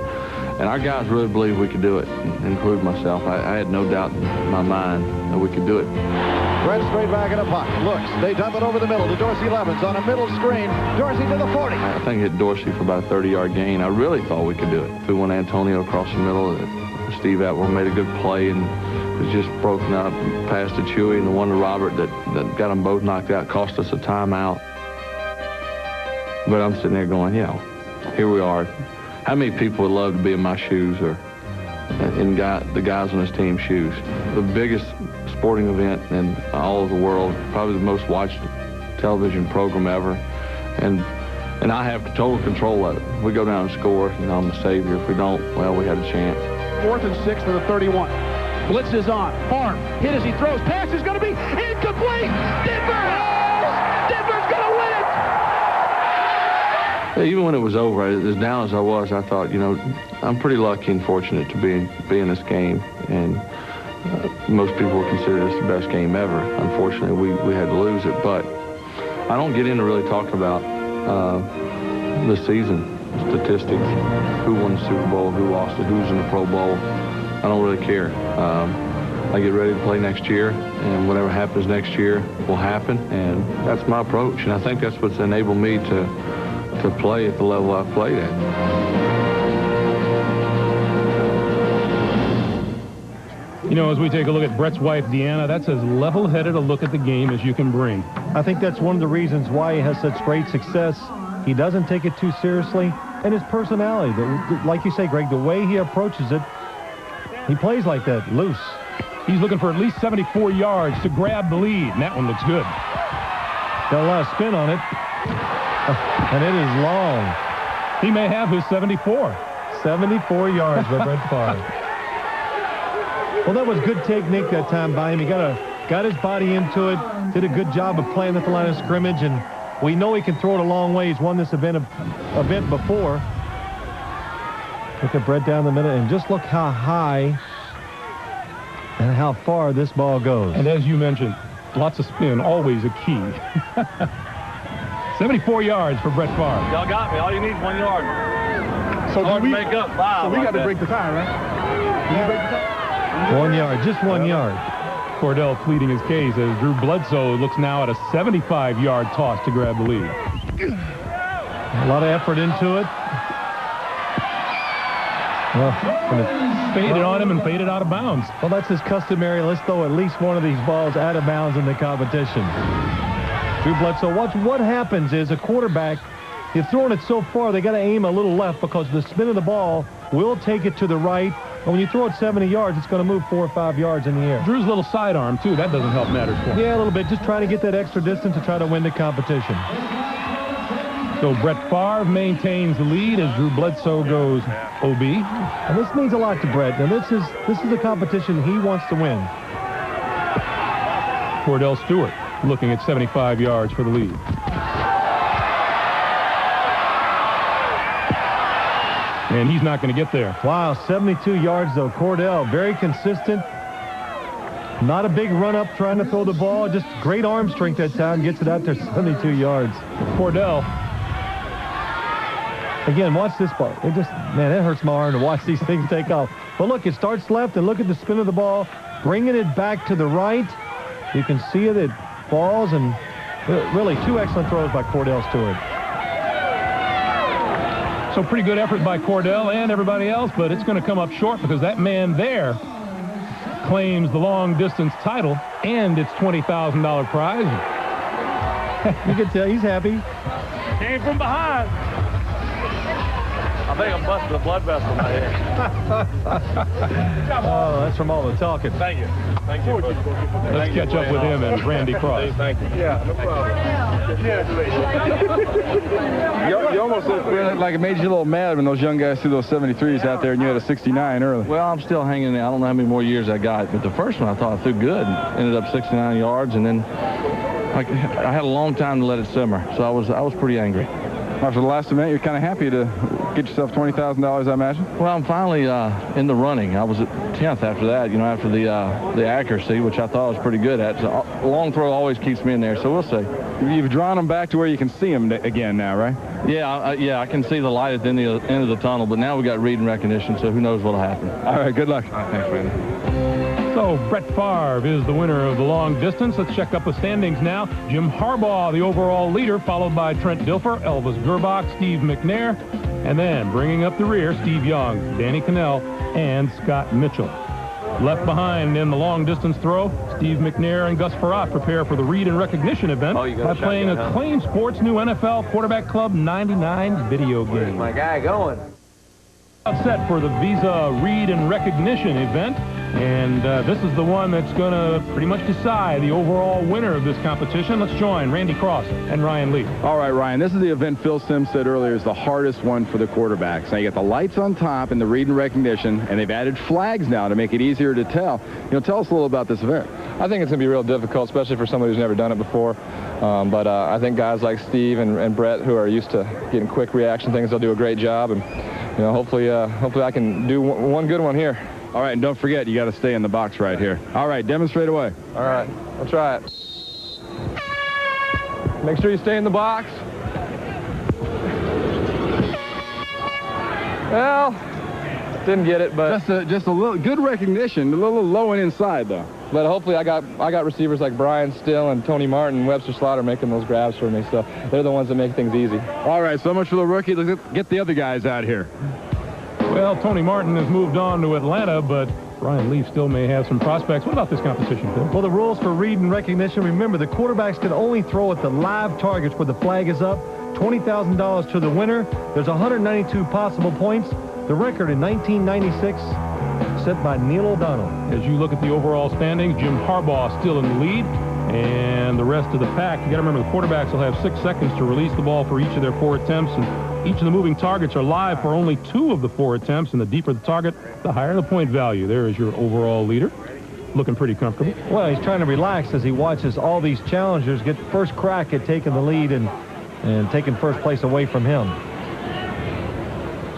Speaker 2: And our guys really believed we could do it, including myself. I had no doubt in my mind that we could do it.
Speaker 9: Brett straight back in a pocket. Looks. They dump it over the middle to Dorsey Levens on a middle screen. Dorsey to the 40.
Speaker 2: I think it hit Dorsey for about a 30-yard gain. I really thought we could do it. Threw one Antonio across the middle. Steve Atwell made a good play and was just broken up, passed to Chewy and the one to Robert that got them both knocked out, cost us a timeout. But I'm sitting there going, you know, here we are. How many people would love to be in my shoes or in the guys on this team's shoes? The biggest sporting event in all of the world, probably the most watched television program ever. And I have total control of it. If we go down and score, you know, I'm the savior. If we don't, well, we had a chance.
Speaker 6: 4th and 6 to the 31. Blitz is on. Favre hit as he throws. Pass is going to be incomplete. Dilfer has! Dilfer's going to win it!
Speaker 2: Even when it was over, as down as I was, I thought, you know, I'm pretty lucky and fortunate to be in this game. And most people would consider this the best game ever. Unfortunately, we had to lose it. But I don't get into really talking about the season statistics, who won the Super Bowl, who lost it, who's in the Pro Bowl. I don't really care. I get ready to play next year, and whatever happens next year will happen, and that's my approach. And I think that's what's enabled me to play at the level I've played at.
Speaker 1: You know, as we take a look at Brett's wife, Deanna, that's as level-headed a look at the game as you can bring.
Speaker 8: I think that's one of the reasons why he has such great success. He doesn't take it too seriously, and his personality, like you say, Greg, the way he approaches it, he plays like that, loose.
Speaker 1: He's looking for at least 74 yards to grab the lead, and that one looks good.
Speaker 8: Got a lot of spin on it, and it is long.
Speaker 1: He may have his 74.
Speaker 8: 74 yards by Brett Favre. Well, that was good technique that time by him. He got his body into it, did a good job of playing at the line of scrimmage, and we know he can throw it a long way. He's won this event before. Look at Brett down the middle, and just look how high and how far this ball goes.
Speaker 1: And as you mentioned, lots of spin, always a key. 74 yards for Brett Favre.
Speaker 21: Y'all got me. All you need is 1 yard.
Speaker 6: So
Speaker 21: hard to make up. Wow,
Speaker 6: so we got to break the tie, right?
Speaker 21: Yeah. Break the tie?
Speaker 8: 1 yard, just 1 yard.
Speaker 1: Kordell pleading his case as Drew Bledsoe looks now at a 75-yard toss to grab the lead.
Speaker 8: A lot of effort into it. Well,
Speaker 1: faded on him and faded out of bounds.
Speaker 8: Well, that's his customary. Let's throw at least one of these balls out of bounds in the competition. Drew Bledsoe, what happens is a quarterback You're throwing it so far, they got to aim a little left because the spin of the ball will take it to the right. And when you throw it 70 yards, it's going to move 4 or 5 yards in the air.
Speaker 1: Drew's little sidearm, too. That doesn't help matters for him.
Speaker 8: Yeah, a little bit. Just trying to get that extra distance to try to win the competition.
Speaker 1: So Brett Favre maintains the lead as Drew Bledsoe goes OB.
Speaker 8: And this means a lot to Brett. Now, this is a competition he wants to win.
Speaker 1: Kordell Stewart looking at 75 yards for the lead. And he's not going to get there.
Speaker 8: Wow, 72 yards, though. Kordell, very consistent. Not a big run-up trying to throw the ball. Just great arm strength that time. Gets it out there 72 yards.
Speaker 1: Kordell.
Speaker 8: Again, watch this ball. It just, man, it hurts my arm to watch these things take off. But look, it starts left, and look at the spin of the ball. Bringing it back to the right. You can see it. It falls, and really 2 excellent throws by Kordell Stewart.
Speaker 1: So pretty good effort by Kordell and everybody else, but it's going to come up short because that man there claims the long-distance title and its $20,000 prize.
Speaker 8: You can tell he's happy.
Speaker 21: Came from behind. I think I busted a blood vessel in my head.
Speaker 8: Oh, that's from all the talking.
Speaker 21: Thank you. Thank you.
Speaker 1: Let's catch up with him and Randy Cross.
Speaker 21: Thank you. Yeah, no problem.
Speaker 4: You almost look like it made you a little mad when those young guys threw those 73s out there and you had a 69 early.
Speaker 2: Well, I'm still hanging there. I don't know how many more years I got, but the first one I thought I threw good. Ended up 69 yards, and then I had a long time to let it simmer, so I was pretty angry.
Speaker 4: After the last event, you're kind of happy to get yourself $20,000, I imagine?
Speaker 2: Well, I'm finally in the running. I was at 10th after that, after the accuracy, which I thought I was pretty good at. So a long throw always keeps me in there, so we'll see.
Speaker 4: You've drawn them back to where you can see them again now, right?
Speaker 2: Yeah, I can see the light at the end of the tunnel, but now we got reading recognition, so who knows what'll happen.
Speaker 4: All right, good luck.
Speaker 2: All right, thanks, Randy.
Speaker 1: So Brett Favre is the winner of the long distance. Let's check up the standings now. Jim Harbaugh, the overall leader, followed by Trent Dilfer, Elvis Grbac, Steve McNair, and then bringing up the rear, Steve Young, Danny Kanell, and Scott Mitchell. Left behind in the long distance throw, Steve McNair and Gus Frerotte prepare for the read and recognition event by playing Acclaim Sports' new NFL Quarterback Club 99 video game.
Speaker 13: Where's my guy going?
Speaker 1: Set for the Visa Read and Recognition event, and this is the one that's going to pretty much decide the overall winner of this competition. Let's join Randy Cross and Ryan Lee.
Speaker 4: All right, Ryan, this is the event Phil Simms said earlier is the hardest one for the quarterbacks. Now you got the lights on top and the read and recognition, and they've added flags now to make it easier to tell. Tell us a little about this event.
Speaker 5: I think it's going to be real difficult, especially for somebody who's never done it before. But I think guys like Steve and Brett, who are used to getting quick reaction things, they'll do a great job. And hopefully I can do one good one here.
Speaker 4: All right, and don't forget, you got to stay in the box right here. All right, demonstrate away.
Speaker 5: All right, I'll try it. Make sure you stay in the box. Well, didn't get it, but
Speaker 4: just a little good recognition. A little low and inside though.
Speaker 5: But hopefully I got receivers like Brian Still and Tony Martin, Webster Slaughter making those grabs for me. So they're the ones that make things easy.
Speaker 4: All right, so much for the rookie. Let's get the other guys out here.
Speaker 1: Well, Tony Martin has moved on to Atlanta, but Ryan Leaf still may have some prospects. What about this competition, Phil?
Speaker 8: Well, the rules for read and recognition, remember, the quarterbacks can only throw at the live targets where the flag is up. $20,000 to the winner. There's 192 possible points. The record in 1996 set by Neil O'Donnell.
Speaker 1: As you look at the overall standings, Jim Harbaugh still in the lead, and the rest of the pack, you got to remember the quarterbacks will have 6 seconds to release the ball for each of their 4 attempts, and each of the moving targets are live for only 2 of the 4 attempts, and the deeper the target, the higher the point value. There is your overall leader, looking pretty comfortable.
Speaker 8: Well, he's trying to relax as he watches all these challengers get first crack at taking the lead and taking first place away from him.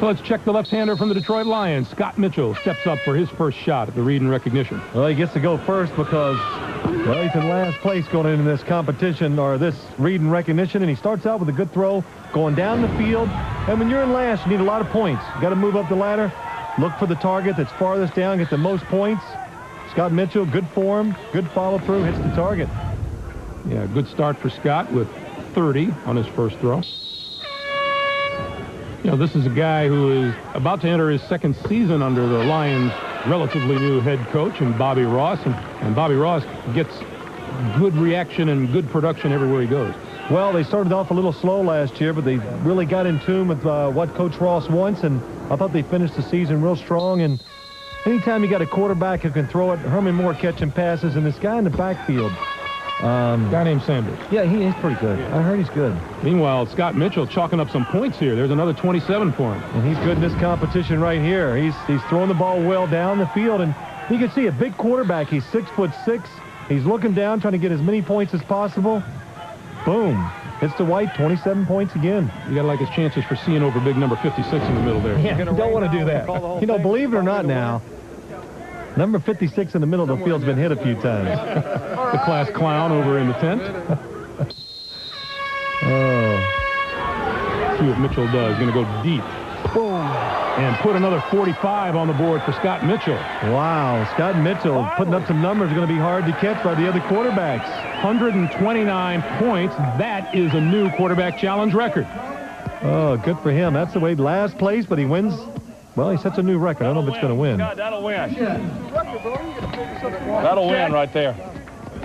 Speaker 1: So let's check the left-hander from the Detroit Lions. Scott Mitchell steps up for his first shot at the read and recognition.
Speaker 8: Well, he gets to go first because, well, he's in last place going into this competition, or this read and recognition, and he starts out with a good throw going down the field. And when you're in last, you need a lot of points. You got to move up the ladder, look for the target that's farthest down, get the most points. Scott Mitchell, good form, good follow-through, hits the target.
Speaker 1: Yeah, good start for Scott with 30 on his first throw. This is a guy who is about to enter his 2nd season under the Lions' relatively new head coach, and Bobby Ross. And Bobby Ross gets good reaction and good production everywhere he goes.
Speaker 8: Well, they started off a little slow last year, but they really got in tune with what Coach Ross wants, and I thought they finished the season real strong. And anytime you got a quarterback who can throw it, Herman Moore catching passes, and this guy in the backfield.
Speaker 1: Guy named Sanders.
Speaker 8: Yeah, he's pretty good. Yeah. I heard he's good.
Speaker 1: Meanwhile, Scott Mitchell chalking up some points here. There's another 27 for him.
Speaker 8: And he's good in this competition right here. He's throwing the ball well down the field, and you can see a big quarterback. He's 6'6". He's looking down, trying to get as many points as possible. Boom. Hits the white, 27 points again.
Speaker 1: You got to like his chances for seeing over big number 56 in the middle there.
Speaker 8: Yeah, you don't want to do that. You know, believe it or not now, number 56 in the middle of the field's been hit a few times.
Speaker 1: The class clown over in the tent. See what Mitchell does. Going to go deep. Boom. And put another 45 on the board for Scott Mitchell.
Speaker 8: Wow, Scott Mitchell putting up some numbers going to be hard to catch by the other quarterbacks.
Speaker 1: 129 points. That is a new quarterback challenge record.
Speaker 8: Oh, good for him. That's the way last place, but he wins. Well, he sets a new record. I don't know if it's going to win.
Speaker 3: That'll win. That'll win right there.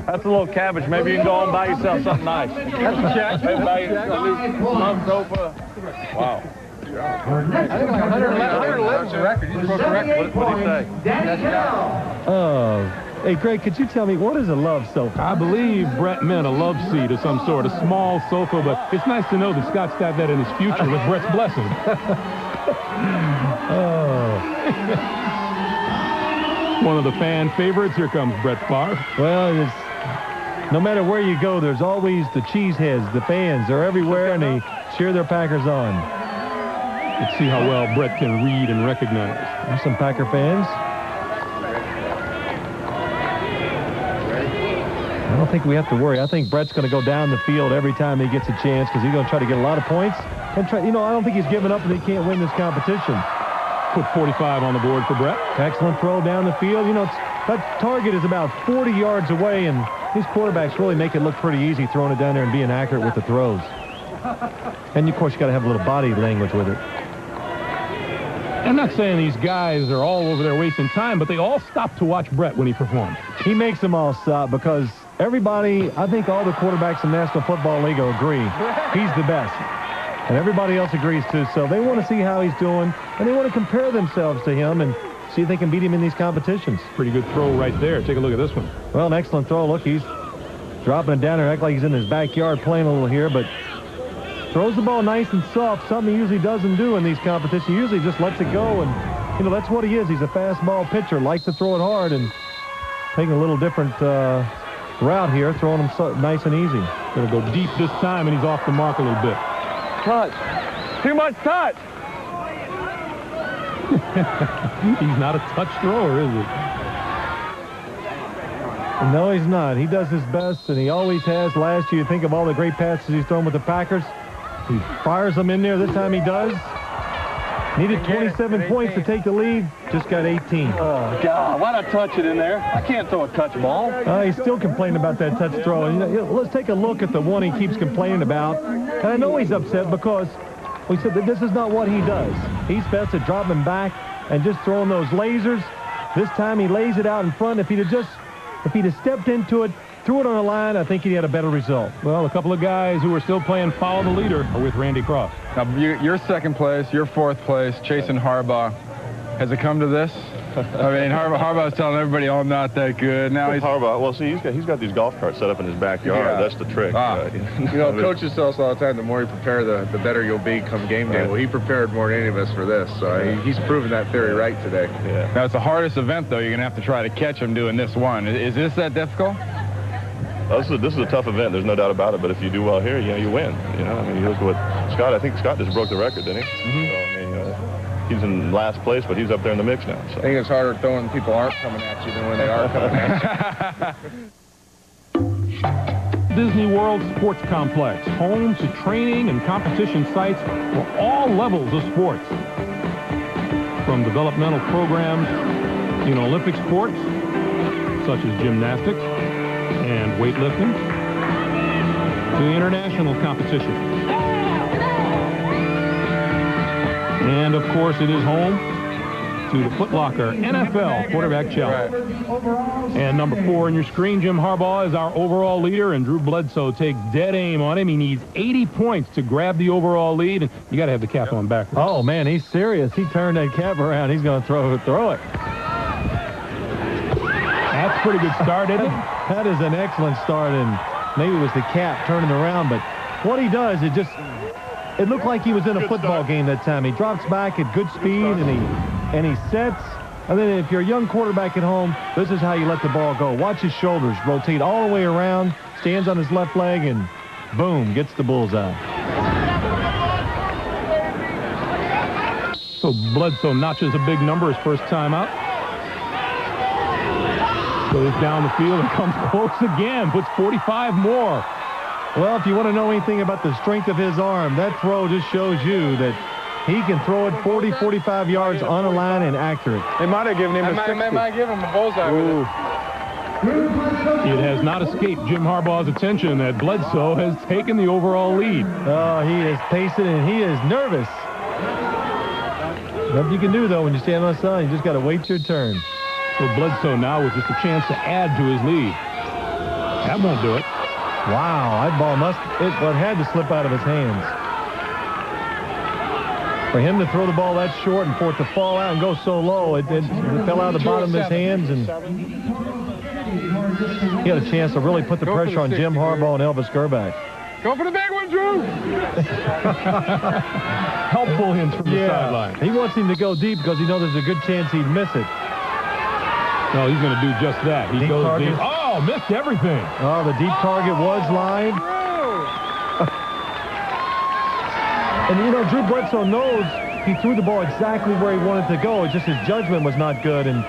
Speaker 3: That's a little cabbage. Maybe you can go home and buy yourself something nice. That's a check. Maybe buy you a new love sofa. Wow. I think like 111 record. You broke the record. What do you say?
Speaker 8: Oh. Hey, Greg, could you tell me, what is a love sofa?
Speaker 1: I believe Brett meant a love seat of some sort, a small sofa, but it's nice to know that Scott's got that in his future with Brett's blessing.
Speaker 8: Oh.
Speaker 1: One of the fan favorites. Here comes Brett Favre.
Speaker 8: Well, no matter where you go, there's always the cheeseheads, the fans. They're everywhere, and they cheer their Packers on.
Speaker 1: Let's see how well Brett can read and recognize.
Speaker 8: There's some Packer fans. I don't think we have to worry. I think Brett's going to go down the field every time he gets a chance because he's going to try to get a lot of points. And try, I don't think he's given up and he can't win this competition.
Speaker 1: Put 45 on the board for Brett.
Speaker 8: Excellent throw down the field. That target is about 40 yards away, and these quarterbacks really make it look pretty easy throwing it down there and being accurate with the throws. And, of course, you got to have a little body language with it.
Speaker 1: I'm not saying these guys are all over there wasting time, but they all stop to watch Brett when he performs.
Speaker 8: He makes them all stop because everybody, I think all the quarterbacks in the National Football League agree he's the best. And everybody else agrees too. So they want to see how he's doing, and they want to compare themselves to him and see if they can beat him in these competitions.
Speaker 1: Pretty good throw right there. Take a look at this one.
Speaker 8: Well, an excellent throw. Look, he's dropping it down there, act like he's in his backyard playing a little here, but throws the ball nice and soft, something he usually doesn't do in these competitions. He usually just lets it go, and, that's what he is. He's a fastball pitcher, likes to throw it hard, and taking a little different route here, throwing him nice and easy.
Speaker 1: Going to go deep this time, and he's off the mark a little bit.
Speaker 3: Touch. Too much touch.
Speaker 1: He's not a touch thrower, is he?
Speaker 8: No, he's not. He does his best, and he always has. Last year, you think of all the great passes he's thrown with the Packers. He fires them in there. This time he does. Needed 27 points to take the lead. Just got 18.
Speaker 3: Oh, God. Why not touch it in there? I can't throw a touch ball.
Speaker 8: He's still complaining about that touch throw. Let's take a look at the one he keeps complaining about. And I know he's upset because we said that this is not what he does. He's best at dropping back and just throwing those lasers. This time he lays it out in front. If he'd have stepped into it, threw it on the line, I think he'd had a better result.
Speaker 1: Well, a couple of guys who are still playing follow the leader are with Randy Cross.
Speaker 5: Now, you're second place, you're fourth place, chasing Harbaugh. Has it come to this? I mean, Harbaugh's telling everybody, oh, I'm not that good. Now he's
Speaker 23: Harbaugh. Well, see, he's got these golf carts set up in his backyard.
Speaker 5: Yeah.
Speaker 23: That's the trick.
Speaker 5: Coaches tell us all the time, the more you prepare, the better you'll be come game day. Well, he prepared more than any of us for this, so he's proven that theory right today.
Speaker 23: Yeah.
Speaker 5: Now, it's the hardest event, though. You're going to have to try to catch him doing this one. Is this that difficult?
Speaker 23: This is a tough event. There's no doubt about it. But if you do well here, you win. You look at what Scott. I think Scott just broke the record, didn't he? Mm-hmm. So, he's in last place, but he's up there in the mix now. So.
Speaker 5: I think it's harder throwing when people aren't coming at you than when they are coming at
Speaker 1: you. Disney World Sports Complex, home to training and competition sites for all levels of sports. From developmental programs in Olympic sports, such as gymnastics and weightlifting, to international competition. And, of course, it is home to the Foot Locker NFL Quarterback Challenge. And number 4 on your screen, Jim Harbaugh is our overall leader, and Drew Bledsoe takes dead aim on him. He needs 80 points to grab the overall lead, and you got to have the cap on backwards.
Speaker 8: Oh, man, he's serious. He turned that cap around. He's going to throw it.
Speaker 1: That's a pretty good start, isn't it?
Speaker 8: That is an excellent start, and maybe it was the cap turning around, but what he does, it looked like he was in a football game that time. He drops back at good speed, and he sets. And then if you're a young quarterback at home, this is how you let the ball go. Watch his shoulders rotate all the way around, stands on his left leg, and boom, gets the bullseye.
Speaker 1: So Bledsoe notches a big number his first time out. Goes down the field and comes close again, puts 45 more.
Speaker 8: Well, if you want to know anything about the strength of his arm, that throw just shows you that he can throw it 40, 45 yards on a line and accurate.
Speaker 5: They might have given him a 60. They might give him a bullseye with it.
Speaker 1: It has not escaped Jim Harbaugh's attention that Bledsoe has taken the overall lead.
Speaker 8: Oh, he is pacing and he is nervous. Nothing you can do, though, when you stand on the side. You just got to wait your turn.
Speaker 1: So Bledsoe now with just a chance to add to his lead. That won't do it.
Speaker 8: Wow, that ball had to slip out of his hands. For him to throw the ball that short and for it to fall out and go so low, it fell out of the bottom of his hands, and he had a chance to really put the pressure on Jim Harbaugh and Elvis Grbac.
Speaker 5: Go for the big one, Drew!
Speaker 1: Helpful hints from the sideline.
Speaker 8: He wants him to go deep because he knows there's a good chance he'd miss it.
Speaker 1: No, he's going to do just that. He goes deep. Oh, missed everything.
Speaker 8: Oh, the deep target was live. And, you know, Drew Bledsoe knows he threw the ball exactly where he wanted to go. It's just his judgment was not good. And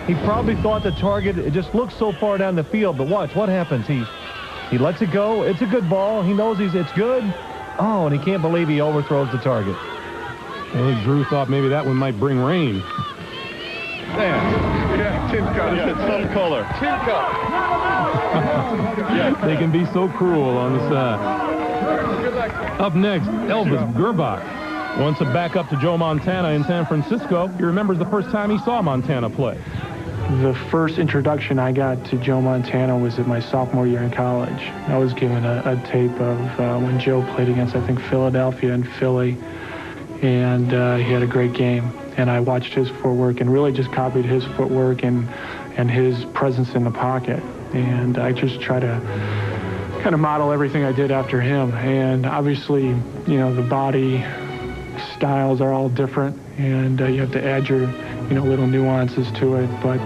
Speaker 8: he probably thought the target, it just looked so far down the field. But watch, what happens? He lets it go. It's a good ball. He knows it's good. Oh, and he can't believe he overthrows the target.
Speaker 1: I think Drew thought maybe that one might bring rain.
Speaker 3: Yeah, tin cup. Yeah, some color.
Speaker 5: Tin cup.
Speaker 1: They can be so cruel on the side. Up next, Elvis Grbac wants to back up to Joe Montana in San Francisco. He remembers the first time he saw Montana play.
Speaker 11: The first introduction I got to Joe Montana was at my sophomore year in college. I was given a tape of when Joe played against, I think, Philadelphia and Philly, and he had a great game. And I watched his footwork and really just copied his footwork and his presence in the pocket. And I just try to kind of model everything I did after him. And obviously, you know, the body styles are all different, and you have to add your, you know, little nuances to it. But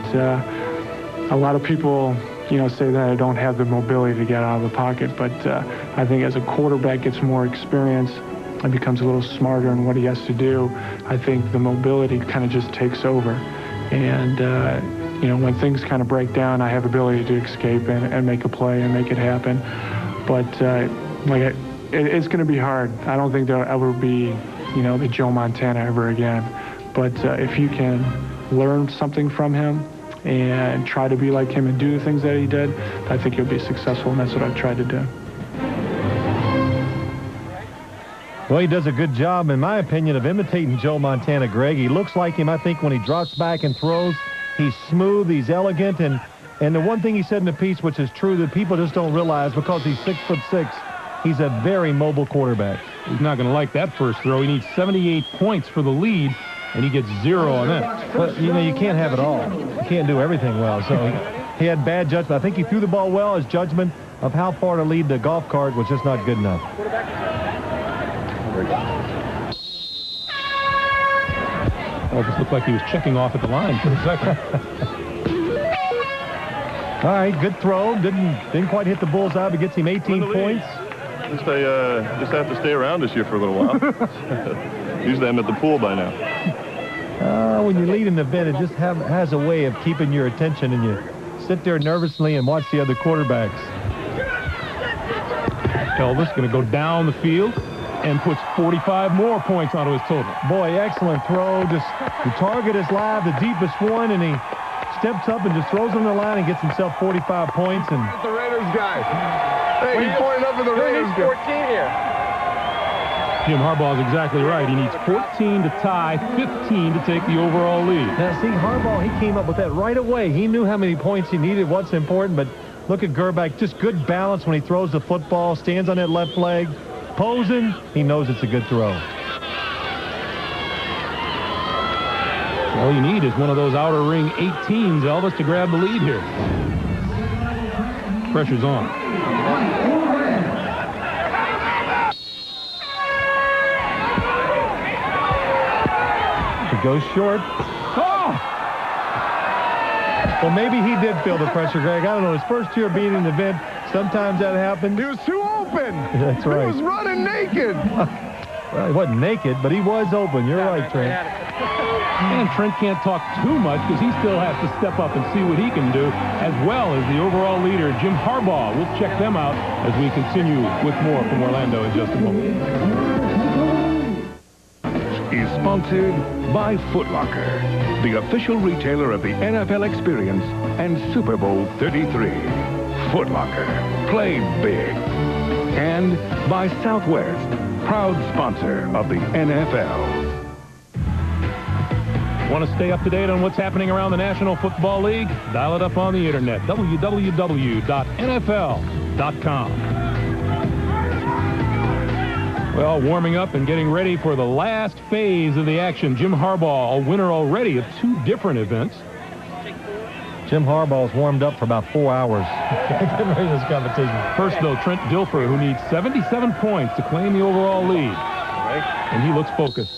Speaker 11: a lot of people, you know, say that I don't have the mobility to get out of the pocket. But I think as a quarterback gets more experience and becomes a little smarter in what he has to do, I think the mobility kind of just takes over. And, you know, when things kind of break down, I have ability to escape and make a play and make it happen. But, it's going to be hard. I don't think there'll ever be, you know, the Joe Montana ever again. But if you can learn something from him and try to be like him and do the things that he did, I think you'll be successful, and that's what I've tried to do.
Speaker 8: Well, he does a good job, in my opinion, of imitating Joe Montana, Greg. He looks like him, I think, when he drops back and throws. He's smooth, he's elegant, and the one thing he said in the piece, which is true, that people just don't realize, because he's 6'6", he's a very mobile quarterback.
Speaker 1: He's not going to like that first throw. He needs 78 points for the lead, and he gets 0 on that.
Speaker 8: But, you know, you can't have it all. You can't do everything well. So he had bad judgment. I think he threw the ball well. His judgment of how far to lead the golf cart was just not good enough.
Speaker 1: Elvis looked like he was checking off at the line for a second.
Speaker 8: All right, good throw. Didn't quite hit the bullseye, but gets him 18 points.
Speaker 3: Just have to stay around this year for a little while. Usually I'm at the pool by now.
Speaker 8: When you lead an event, it just has a way of keeping your attention, and you sit there nervously and watch the other quarterbacks.
Speaker 1: Elvis going to go down the field and puts 45 more points onto his total.
Speaker 8: Boy, excellent throw. Just the target is live, the deepest one, and he steps up and just throws on the line and gets himself 45 points. And
Speaker 5: the Raiders guy.
Speaker 3: Hey, he's pointing up at the Raiders guy.
Speaker 5: 14 here.
Speaker 1: Jim Harbaugh's exactly right. He needs 14 to tie, 15 to take the overall lead.
Speaker 8: Now, see, Harbaugh, he came up with that right away. He knew how many points he needed, what's important, but look at Grbac, just good balance when he throws the football, stands on that left leg, posing. He knows it's a good throw.
Speaker 1: All you need is one of those outer ring 18s, Elvis, to grab the lead here. Pressure's on.
Speaker 8: It goes short. Oh! Well, maybe he did feel the pressure, Greg. I don't know. His first year being in the event, sometimes that happened.
Speaker 10: He was too open.
Speaker 8: That's right.
Speaker 10: He was running naked.
Speaker 8: Well, he wasn't naked, but he was open. You're right, Trent.
Speaker 1: And Trent can't talk too much because he still has to step up and see what he can do, as well as the overall leader, Jim Harbaugh. We'll check them out as we continue with more from Orlando in just a moment.
Speaker 12: Is sponsored by Foot Locker, the official retailer of the NFL experience and Super Bowl 33. Foot Locker, play big. And by Southwest, proud sponsor of the NFL.
Speaker 1: Want to stay up to date on what's happening around the National Football League? Dial it up on the internet, www.nfl.com. Well, warming up and getting ready for the last phase of the action. Jim Harbaugh, a winner already of 2 different events.
Speaker 8: Jim Harbaugh's warmed up for about 4 hours. Getting ready for this competition.
Speaker 1: First, though, Trent Dilfer, who needs 77 points to claim the overall lead. And he looks focused.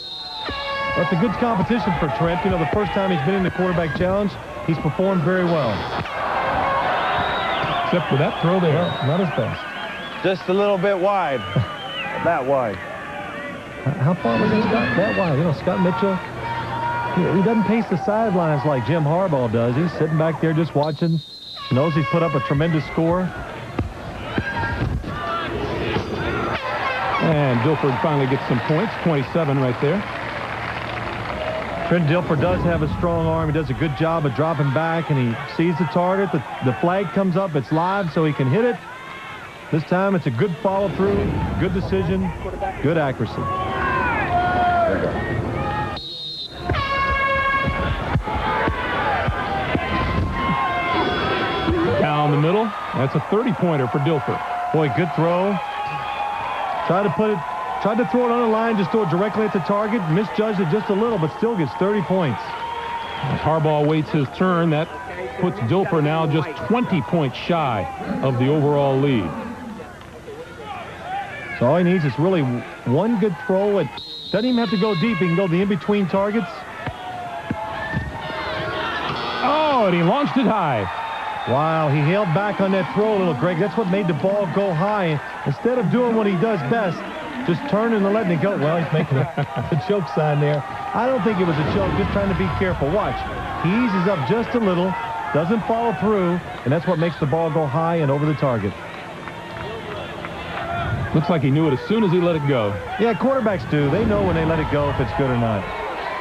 Speaker 8: That's a good competition for Trent. You know, the first time he's been in the quarterback challenge, he's performed very well.
Speaker 1: Except for that throw there.
Speaker 8: Not his best.
Speaker 3: Just a little bit wide. That wide.
Speaker 8: How far was it, Scott? That wide. You know, Scott Mitchell, he doesn't pace the sidelines like Jim Harbaugh does. He's sitting back there just watching. Knows he's put up a tremendous score.
Speaker 1: And Dilfer finally gets some points. 27 right there.
Speaker 8: Trent Dilfer does have a strong arm. He does a good job of dropping back, and he sees the target. The flag comes up. It's live, so he can hit it. This time, it's a good follow-through, good decision, good accuracy.
Speaker 1: Down the middle. That's a 30-pointer for Dilfer.
Speaker 8: Boy, good throw. Tried to throw it on the line, just throw it directly at the target. Misjudged it just a little, but still gets 30 points.
Speaker 1: As Harbaugh waits his turn, that puts Dilfer now just 20 points shy of the overall lead.
Speaker 8: So all he needs is really one good throw. It doesn't even have to go deep. He can go the in-between targets.
Speaker 1: Oh, and he launched it high.
Speaker 8: Wow, he held back on that throw a little, Greg. That's what made the ball go high. Instead of doing what he does best, just turning and letting it go. Well, he's making a choke sign there. I don't think it was a choke, just trying to be careful. Watch. He eases up just a little, doesn't follow through, and that's what makes the ball go high and over the target.
Speaker 1: Looks like he knew it as soon as he let it go.
Speaker 8: Yeah, quarterbacks do. They know when they let it go if it's good or not.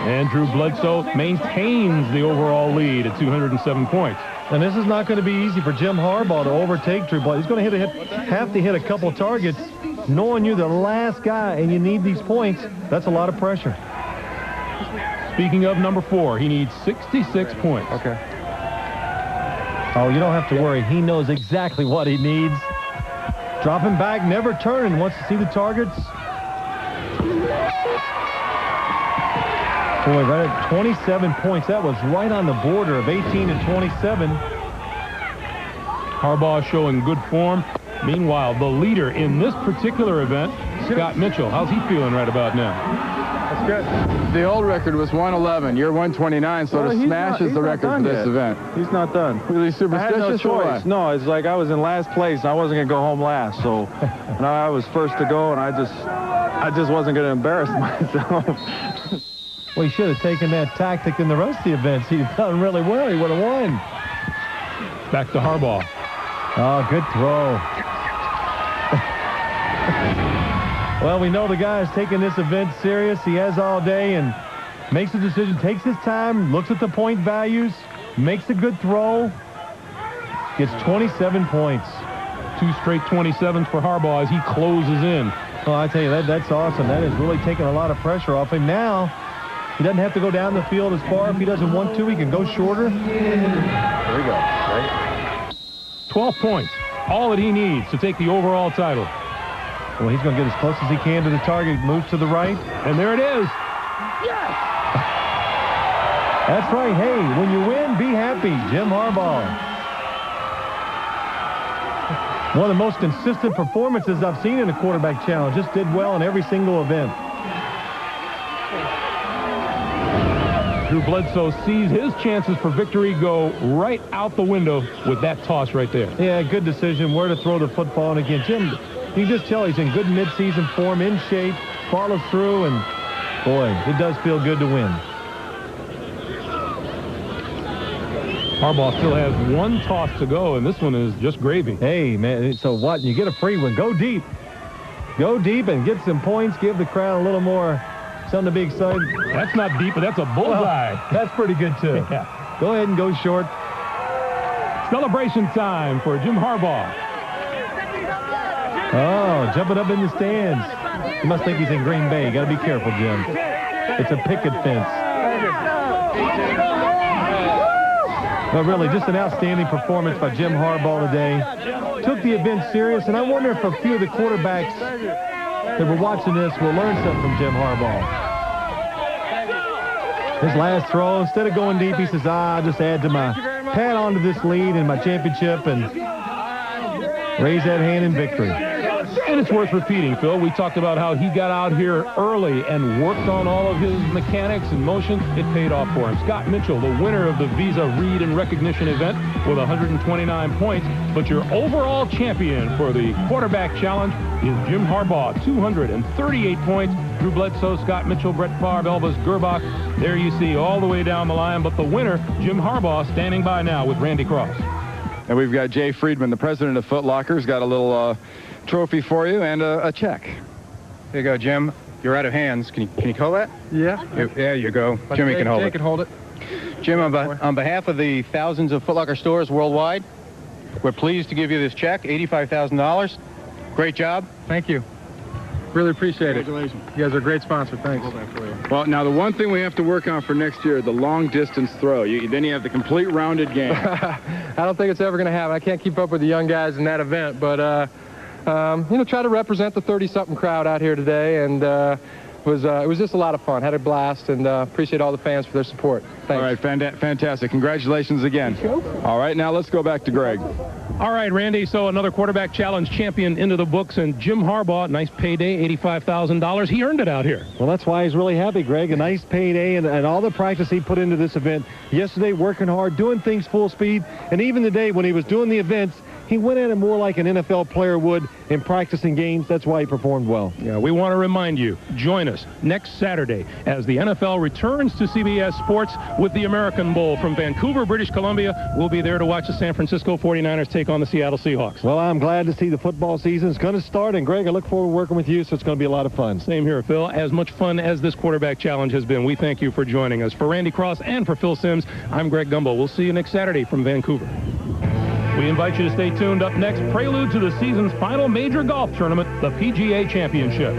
Speaker 1: Andrew Bledsoe maintains the overall lead at 207 points.
Speaker 8: And this is not going to be easy for Jim Harbaugh to overtake Drew Bledsoe. He's going to have to hit a couple targets, knowing you're the last guy and you need these points. That's a lot of pressure.
Speaker 1: Speaking of number 4, he needs 66 points.
Speaker 8: Okay. Oh, you don't have to worry. He knows exactly what he needs. Dropping back, never turning, wants to see the targets. Boy, right at 27 points. That was right on the border of 18 and 27.
Speaker 1: Harbaugh showing good form. Meanwhile, the leader in this particular event, Scott Mitchell. How's he feeling right about now?
Speaker 4: That's good. The old record was 111. You're 129, so to smash is the record for this event.
Speaker 3: He's not done.
Speaker 4: Really superstitious?
Speaker 3: I had no choice.
Speaker 4: Or what?
Speaker 3: No, it's like I was in last place, and I wasn't going to go home last. So now I was first to go, and I just wasn't going to embarrass myself.
Speaker 8: Well, he should have taken that tactic in the rest of the events. He'd done really well. He would have won.
Speaker 1: Back to Harbaugh.
Speaker 8: Oh, good throw. Well, we know the guy's taking this event serious. He has all day and makes a decision, takes his time, looks at the point values, makes a good throw, gets 27 points.
Speaker 1: 2 straight 27s for Harbaugh as he closes in
Speaker 8: Well, I tell you, that's awesome. That is really taking a lot of pressure off him. Now, he doesn't have to go down the field as far. If he doesn't want to, he can go shorter. There we go. Right.
Speaker 1: 12 points. All that he needs to take the overall title.
Speaker 8: Well, he's going to get as close as he can to the target. Moves to the right.
Speaker 1: And there it is.
Speaker 8: Yes! That's right. Hey, when you win, be happy. Jim Harbaugh. One of the most consistent performances I've seen in a quarterback challenge. Just did well in every single event.
Speaker 1: Drew Bledsoe sees his chances for victory go right out the window with that toss right there.
Speaker 8: Yeah, good decision. Where to throw the football. And again, Jim, you can just tell he's in good midseason form, in shape, follows through, and boy, it does feel good to win.
Speaker 1: Harbaugh still has one toss to go, and this one is just gravy.
Speaker 8: Hey, man, so what? You get a free one. Go deep. Go deep and get some points. Give the crowd a little more something to be excited.
Speaker 1: That's not deep, but that's a bullseye.
Speaker 8: Well, that's pretty good, too.
Speaker 1: Yeah.
Speaker 8: Go ahead and go short.
Speaker 1: Celebration time for Jim Harbaugh.
Speaker 8: Oh, jumping up in the stands. You must think he's in Green Bay. You got to be careful, Jim. It's a picket fence. Well, really, just an outstanding performance by Jim Harbaugh today. Took the event serious, and I wonder if a few of the quarterbacks that were watching this will learn something from Jim Harbaugh. His last throw, instead of going deep, he says, I'll just add to my pad onto this lead and my championship and raise that hand in victory.
Speaker 1: And it's worth repeating, Phil. We talked about how he got out here early and worked on all of his mechanics and motion. It paid off for him. Scott Mitchell, the winner of the Visa Read and Recognition event with 129 points. But your overall champion for the quarterback challenge is Jim Harbaugh, 238 points. Drew Bledsoe, Scott Mitchell, Brett Favre, Elvis, Grbac. There you see all the way down the line. But the winner, Jim Harbaugh, standing by now with Randy Cross.
Speaker 4: And we've got Jay Friedman, the president of Foot Locker, has got a little trophy for you and a check.
Speaker 5: Here you go, Jim. You're out of hands. Can you hold that?
Speaker 11: Yeah.
Speaker 5: There you go. Jimmy can hold it.
Speaker 11: Jay can hold it.
Speaker 5: Jim, on behalf of the thousands of Foot Locker stores worldwide, we're pleased to give you this check, $85,000. Great job.
Speaker 11: Thank you. Really appreciate it. Congratulations. You guys are a great sponsor. Thanks.
Speaker 4: Well, now the one thing we have to work on for next year, the long distance throw. Then you have the complete rounded game.
Speaker 11: I don't think it's ever going to happen. I can't keep up with the young guys in that event, but try to represent the 30-something crowd out here today, and it was just a lot of fun. Had a blast, and appreciate all the fans for their support. Thanks.
Speaker 4: All right, fantastic. Congratulations again. All right, now let's go back to Greg.
Speaker 1: All right, Randy, so another quarterback challenge champion into the books, and Jim Harbaugh, nice payday, $85,000. He earned it out here.
Speaker 8: Well, that's why he's really happy, Greg. A nice payday and all the practice he put into this event. Yesterday, working hard, doing things full speed, and even today when he was doing the events, he went at it more like an NFL player would in practicing games. That's why he performed well.
Speaker 1: Yeah, we want to remind you, join us next Saturday as the NFL returns to CBS Sports with the American Bowl from Vancouver, British Columbia. We'll be there to watch the San Francisco 49ers take on the Seattle Seahawks.
Speaker 8: Well, I'm glad to see the football season is going to start, and Greg, I look forward to working with you, so it's going to be a lot of fun.
Speaker 1: Same here, Phil. As much fun as this quarterback challenge has been, we thank you for joining us. For Randy Cross and for Phil Simms, I'm Greg Gumbel. We'll see you next Saturday from Vancouver. We invite you to stay tuned. Up next, prelude to the season's final major golf tournament, the PGA Championship.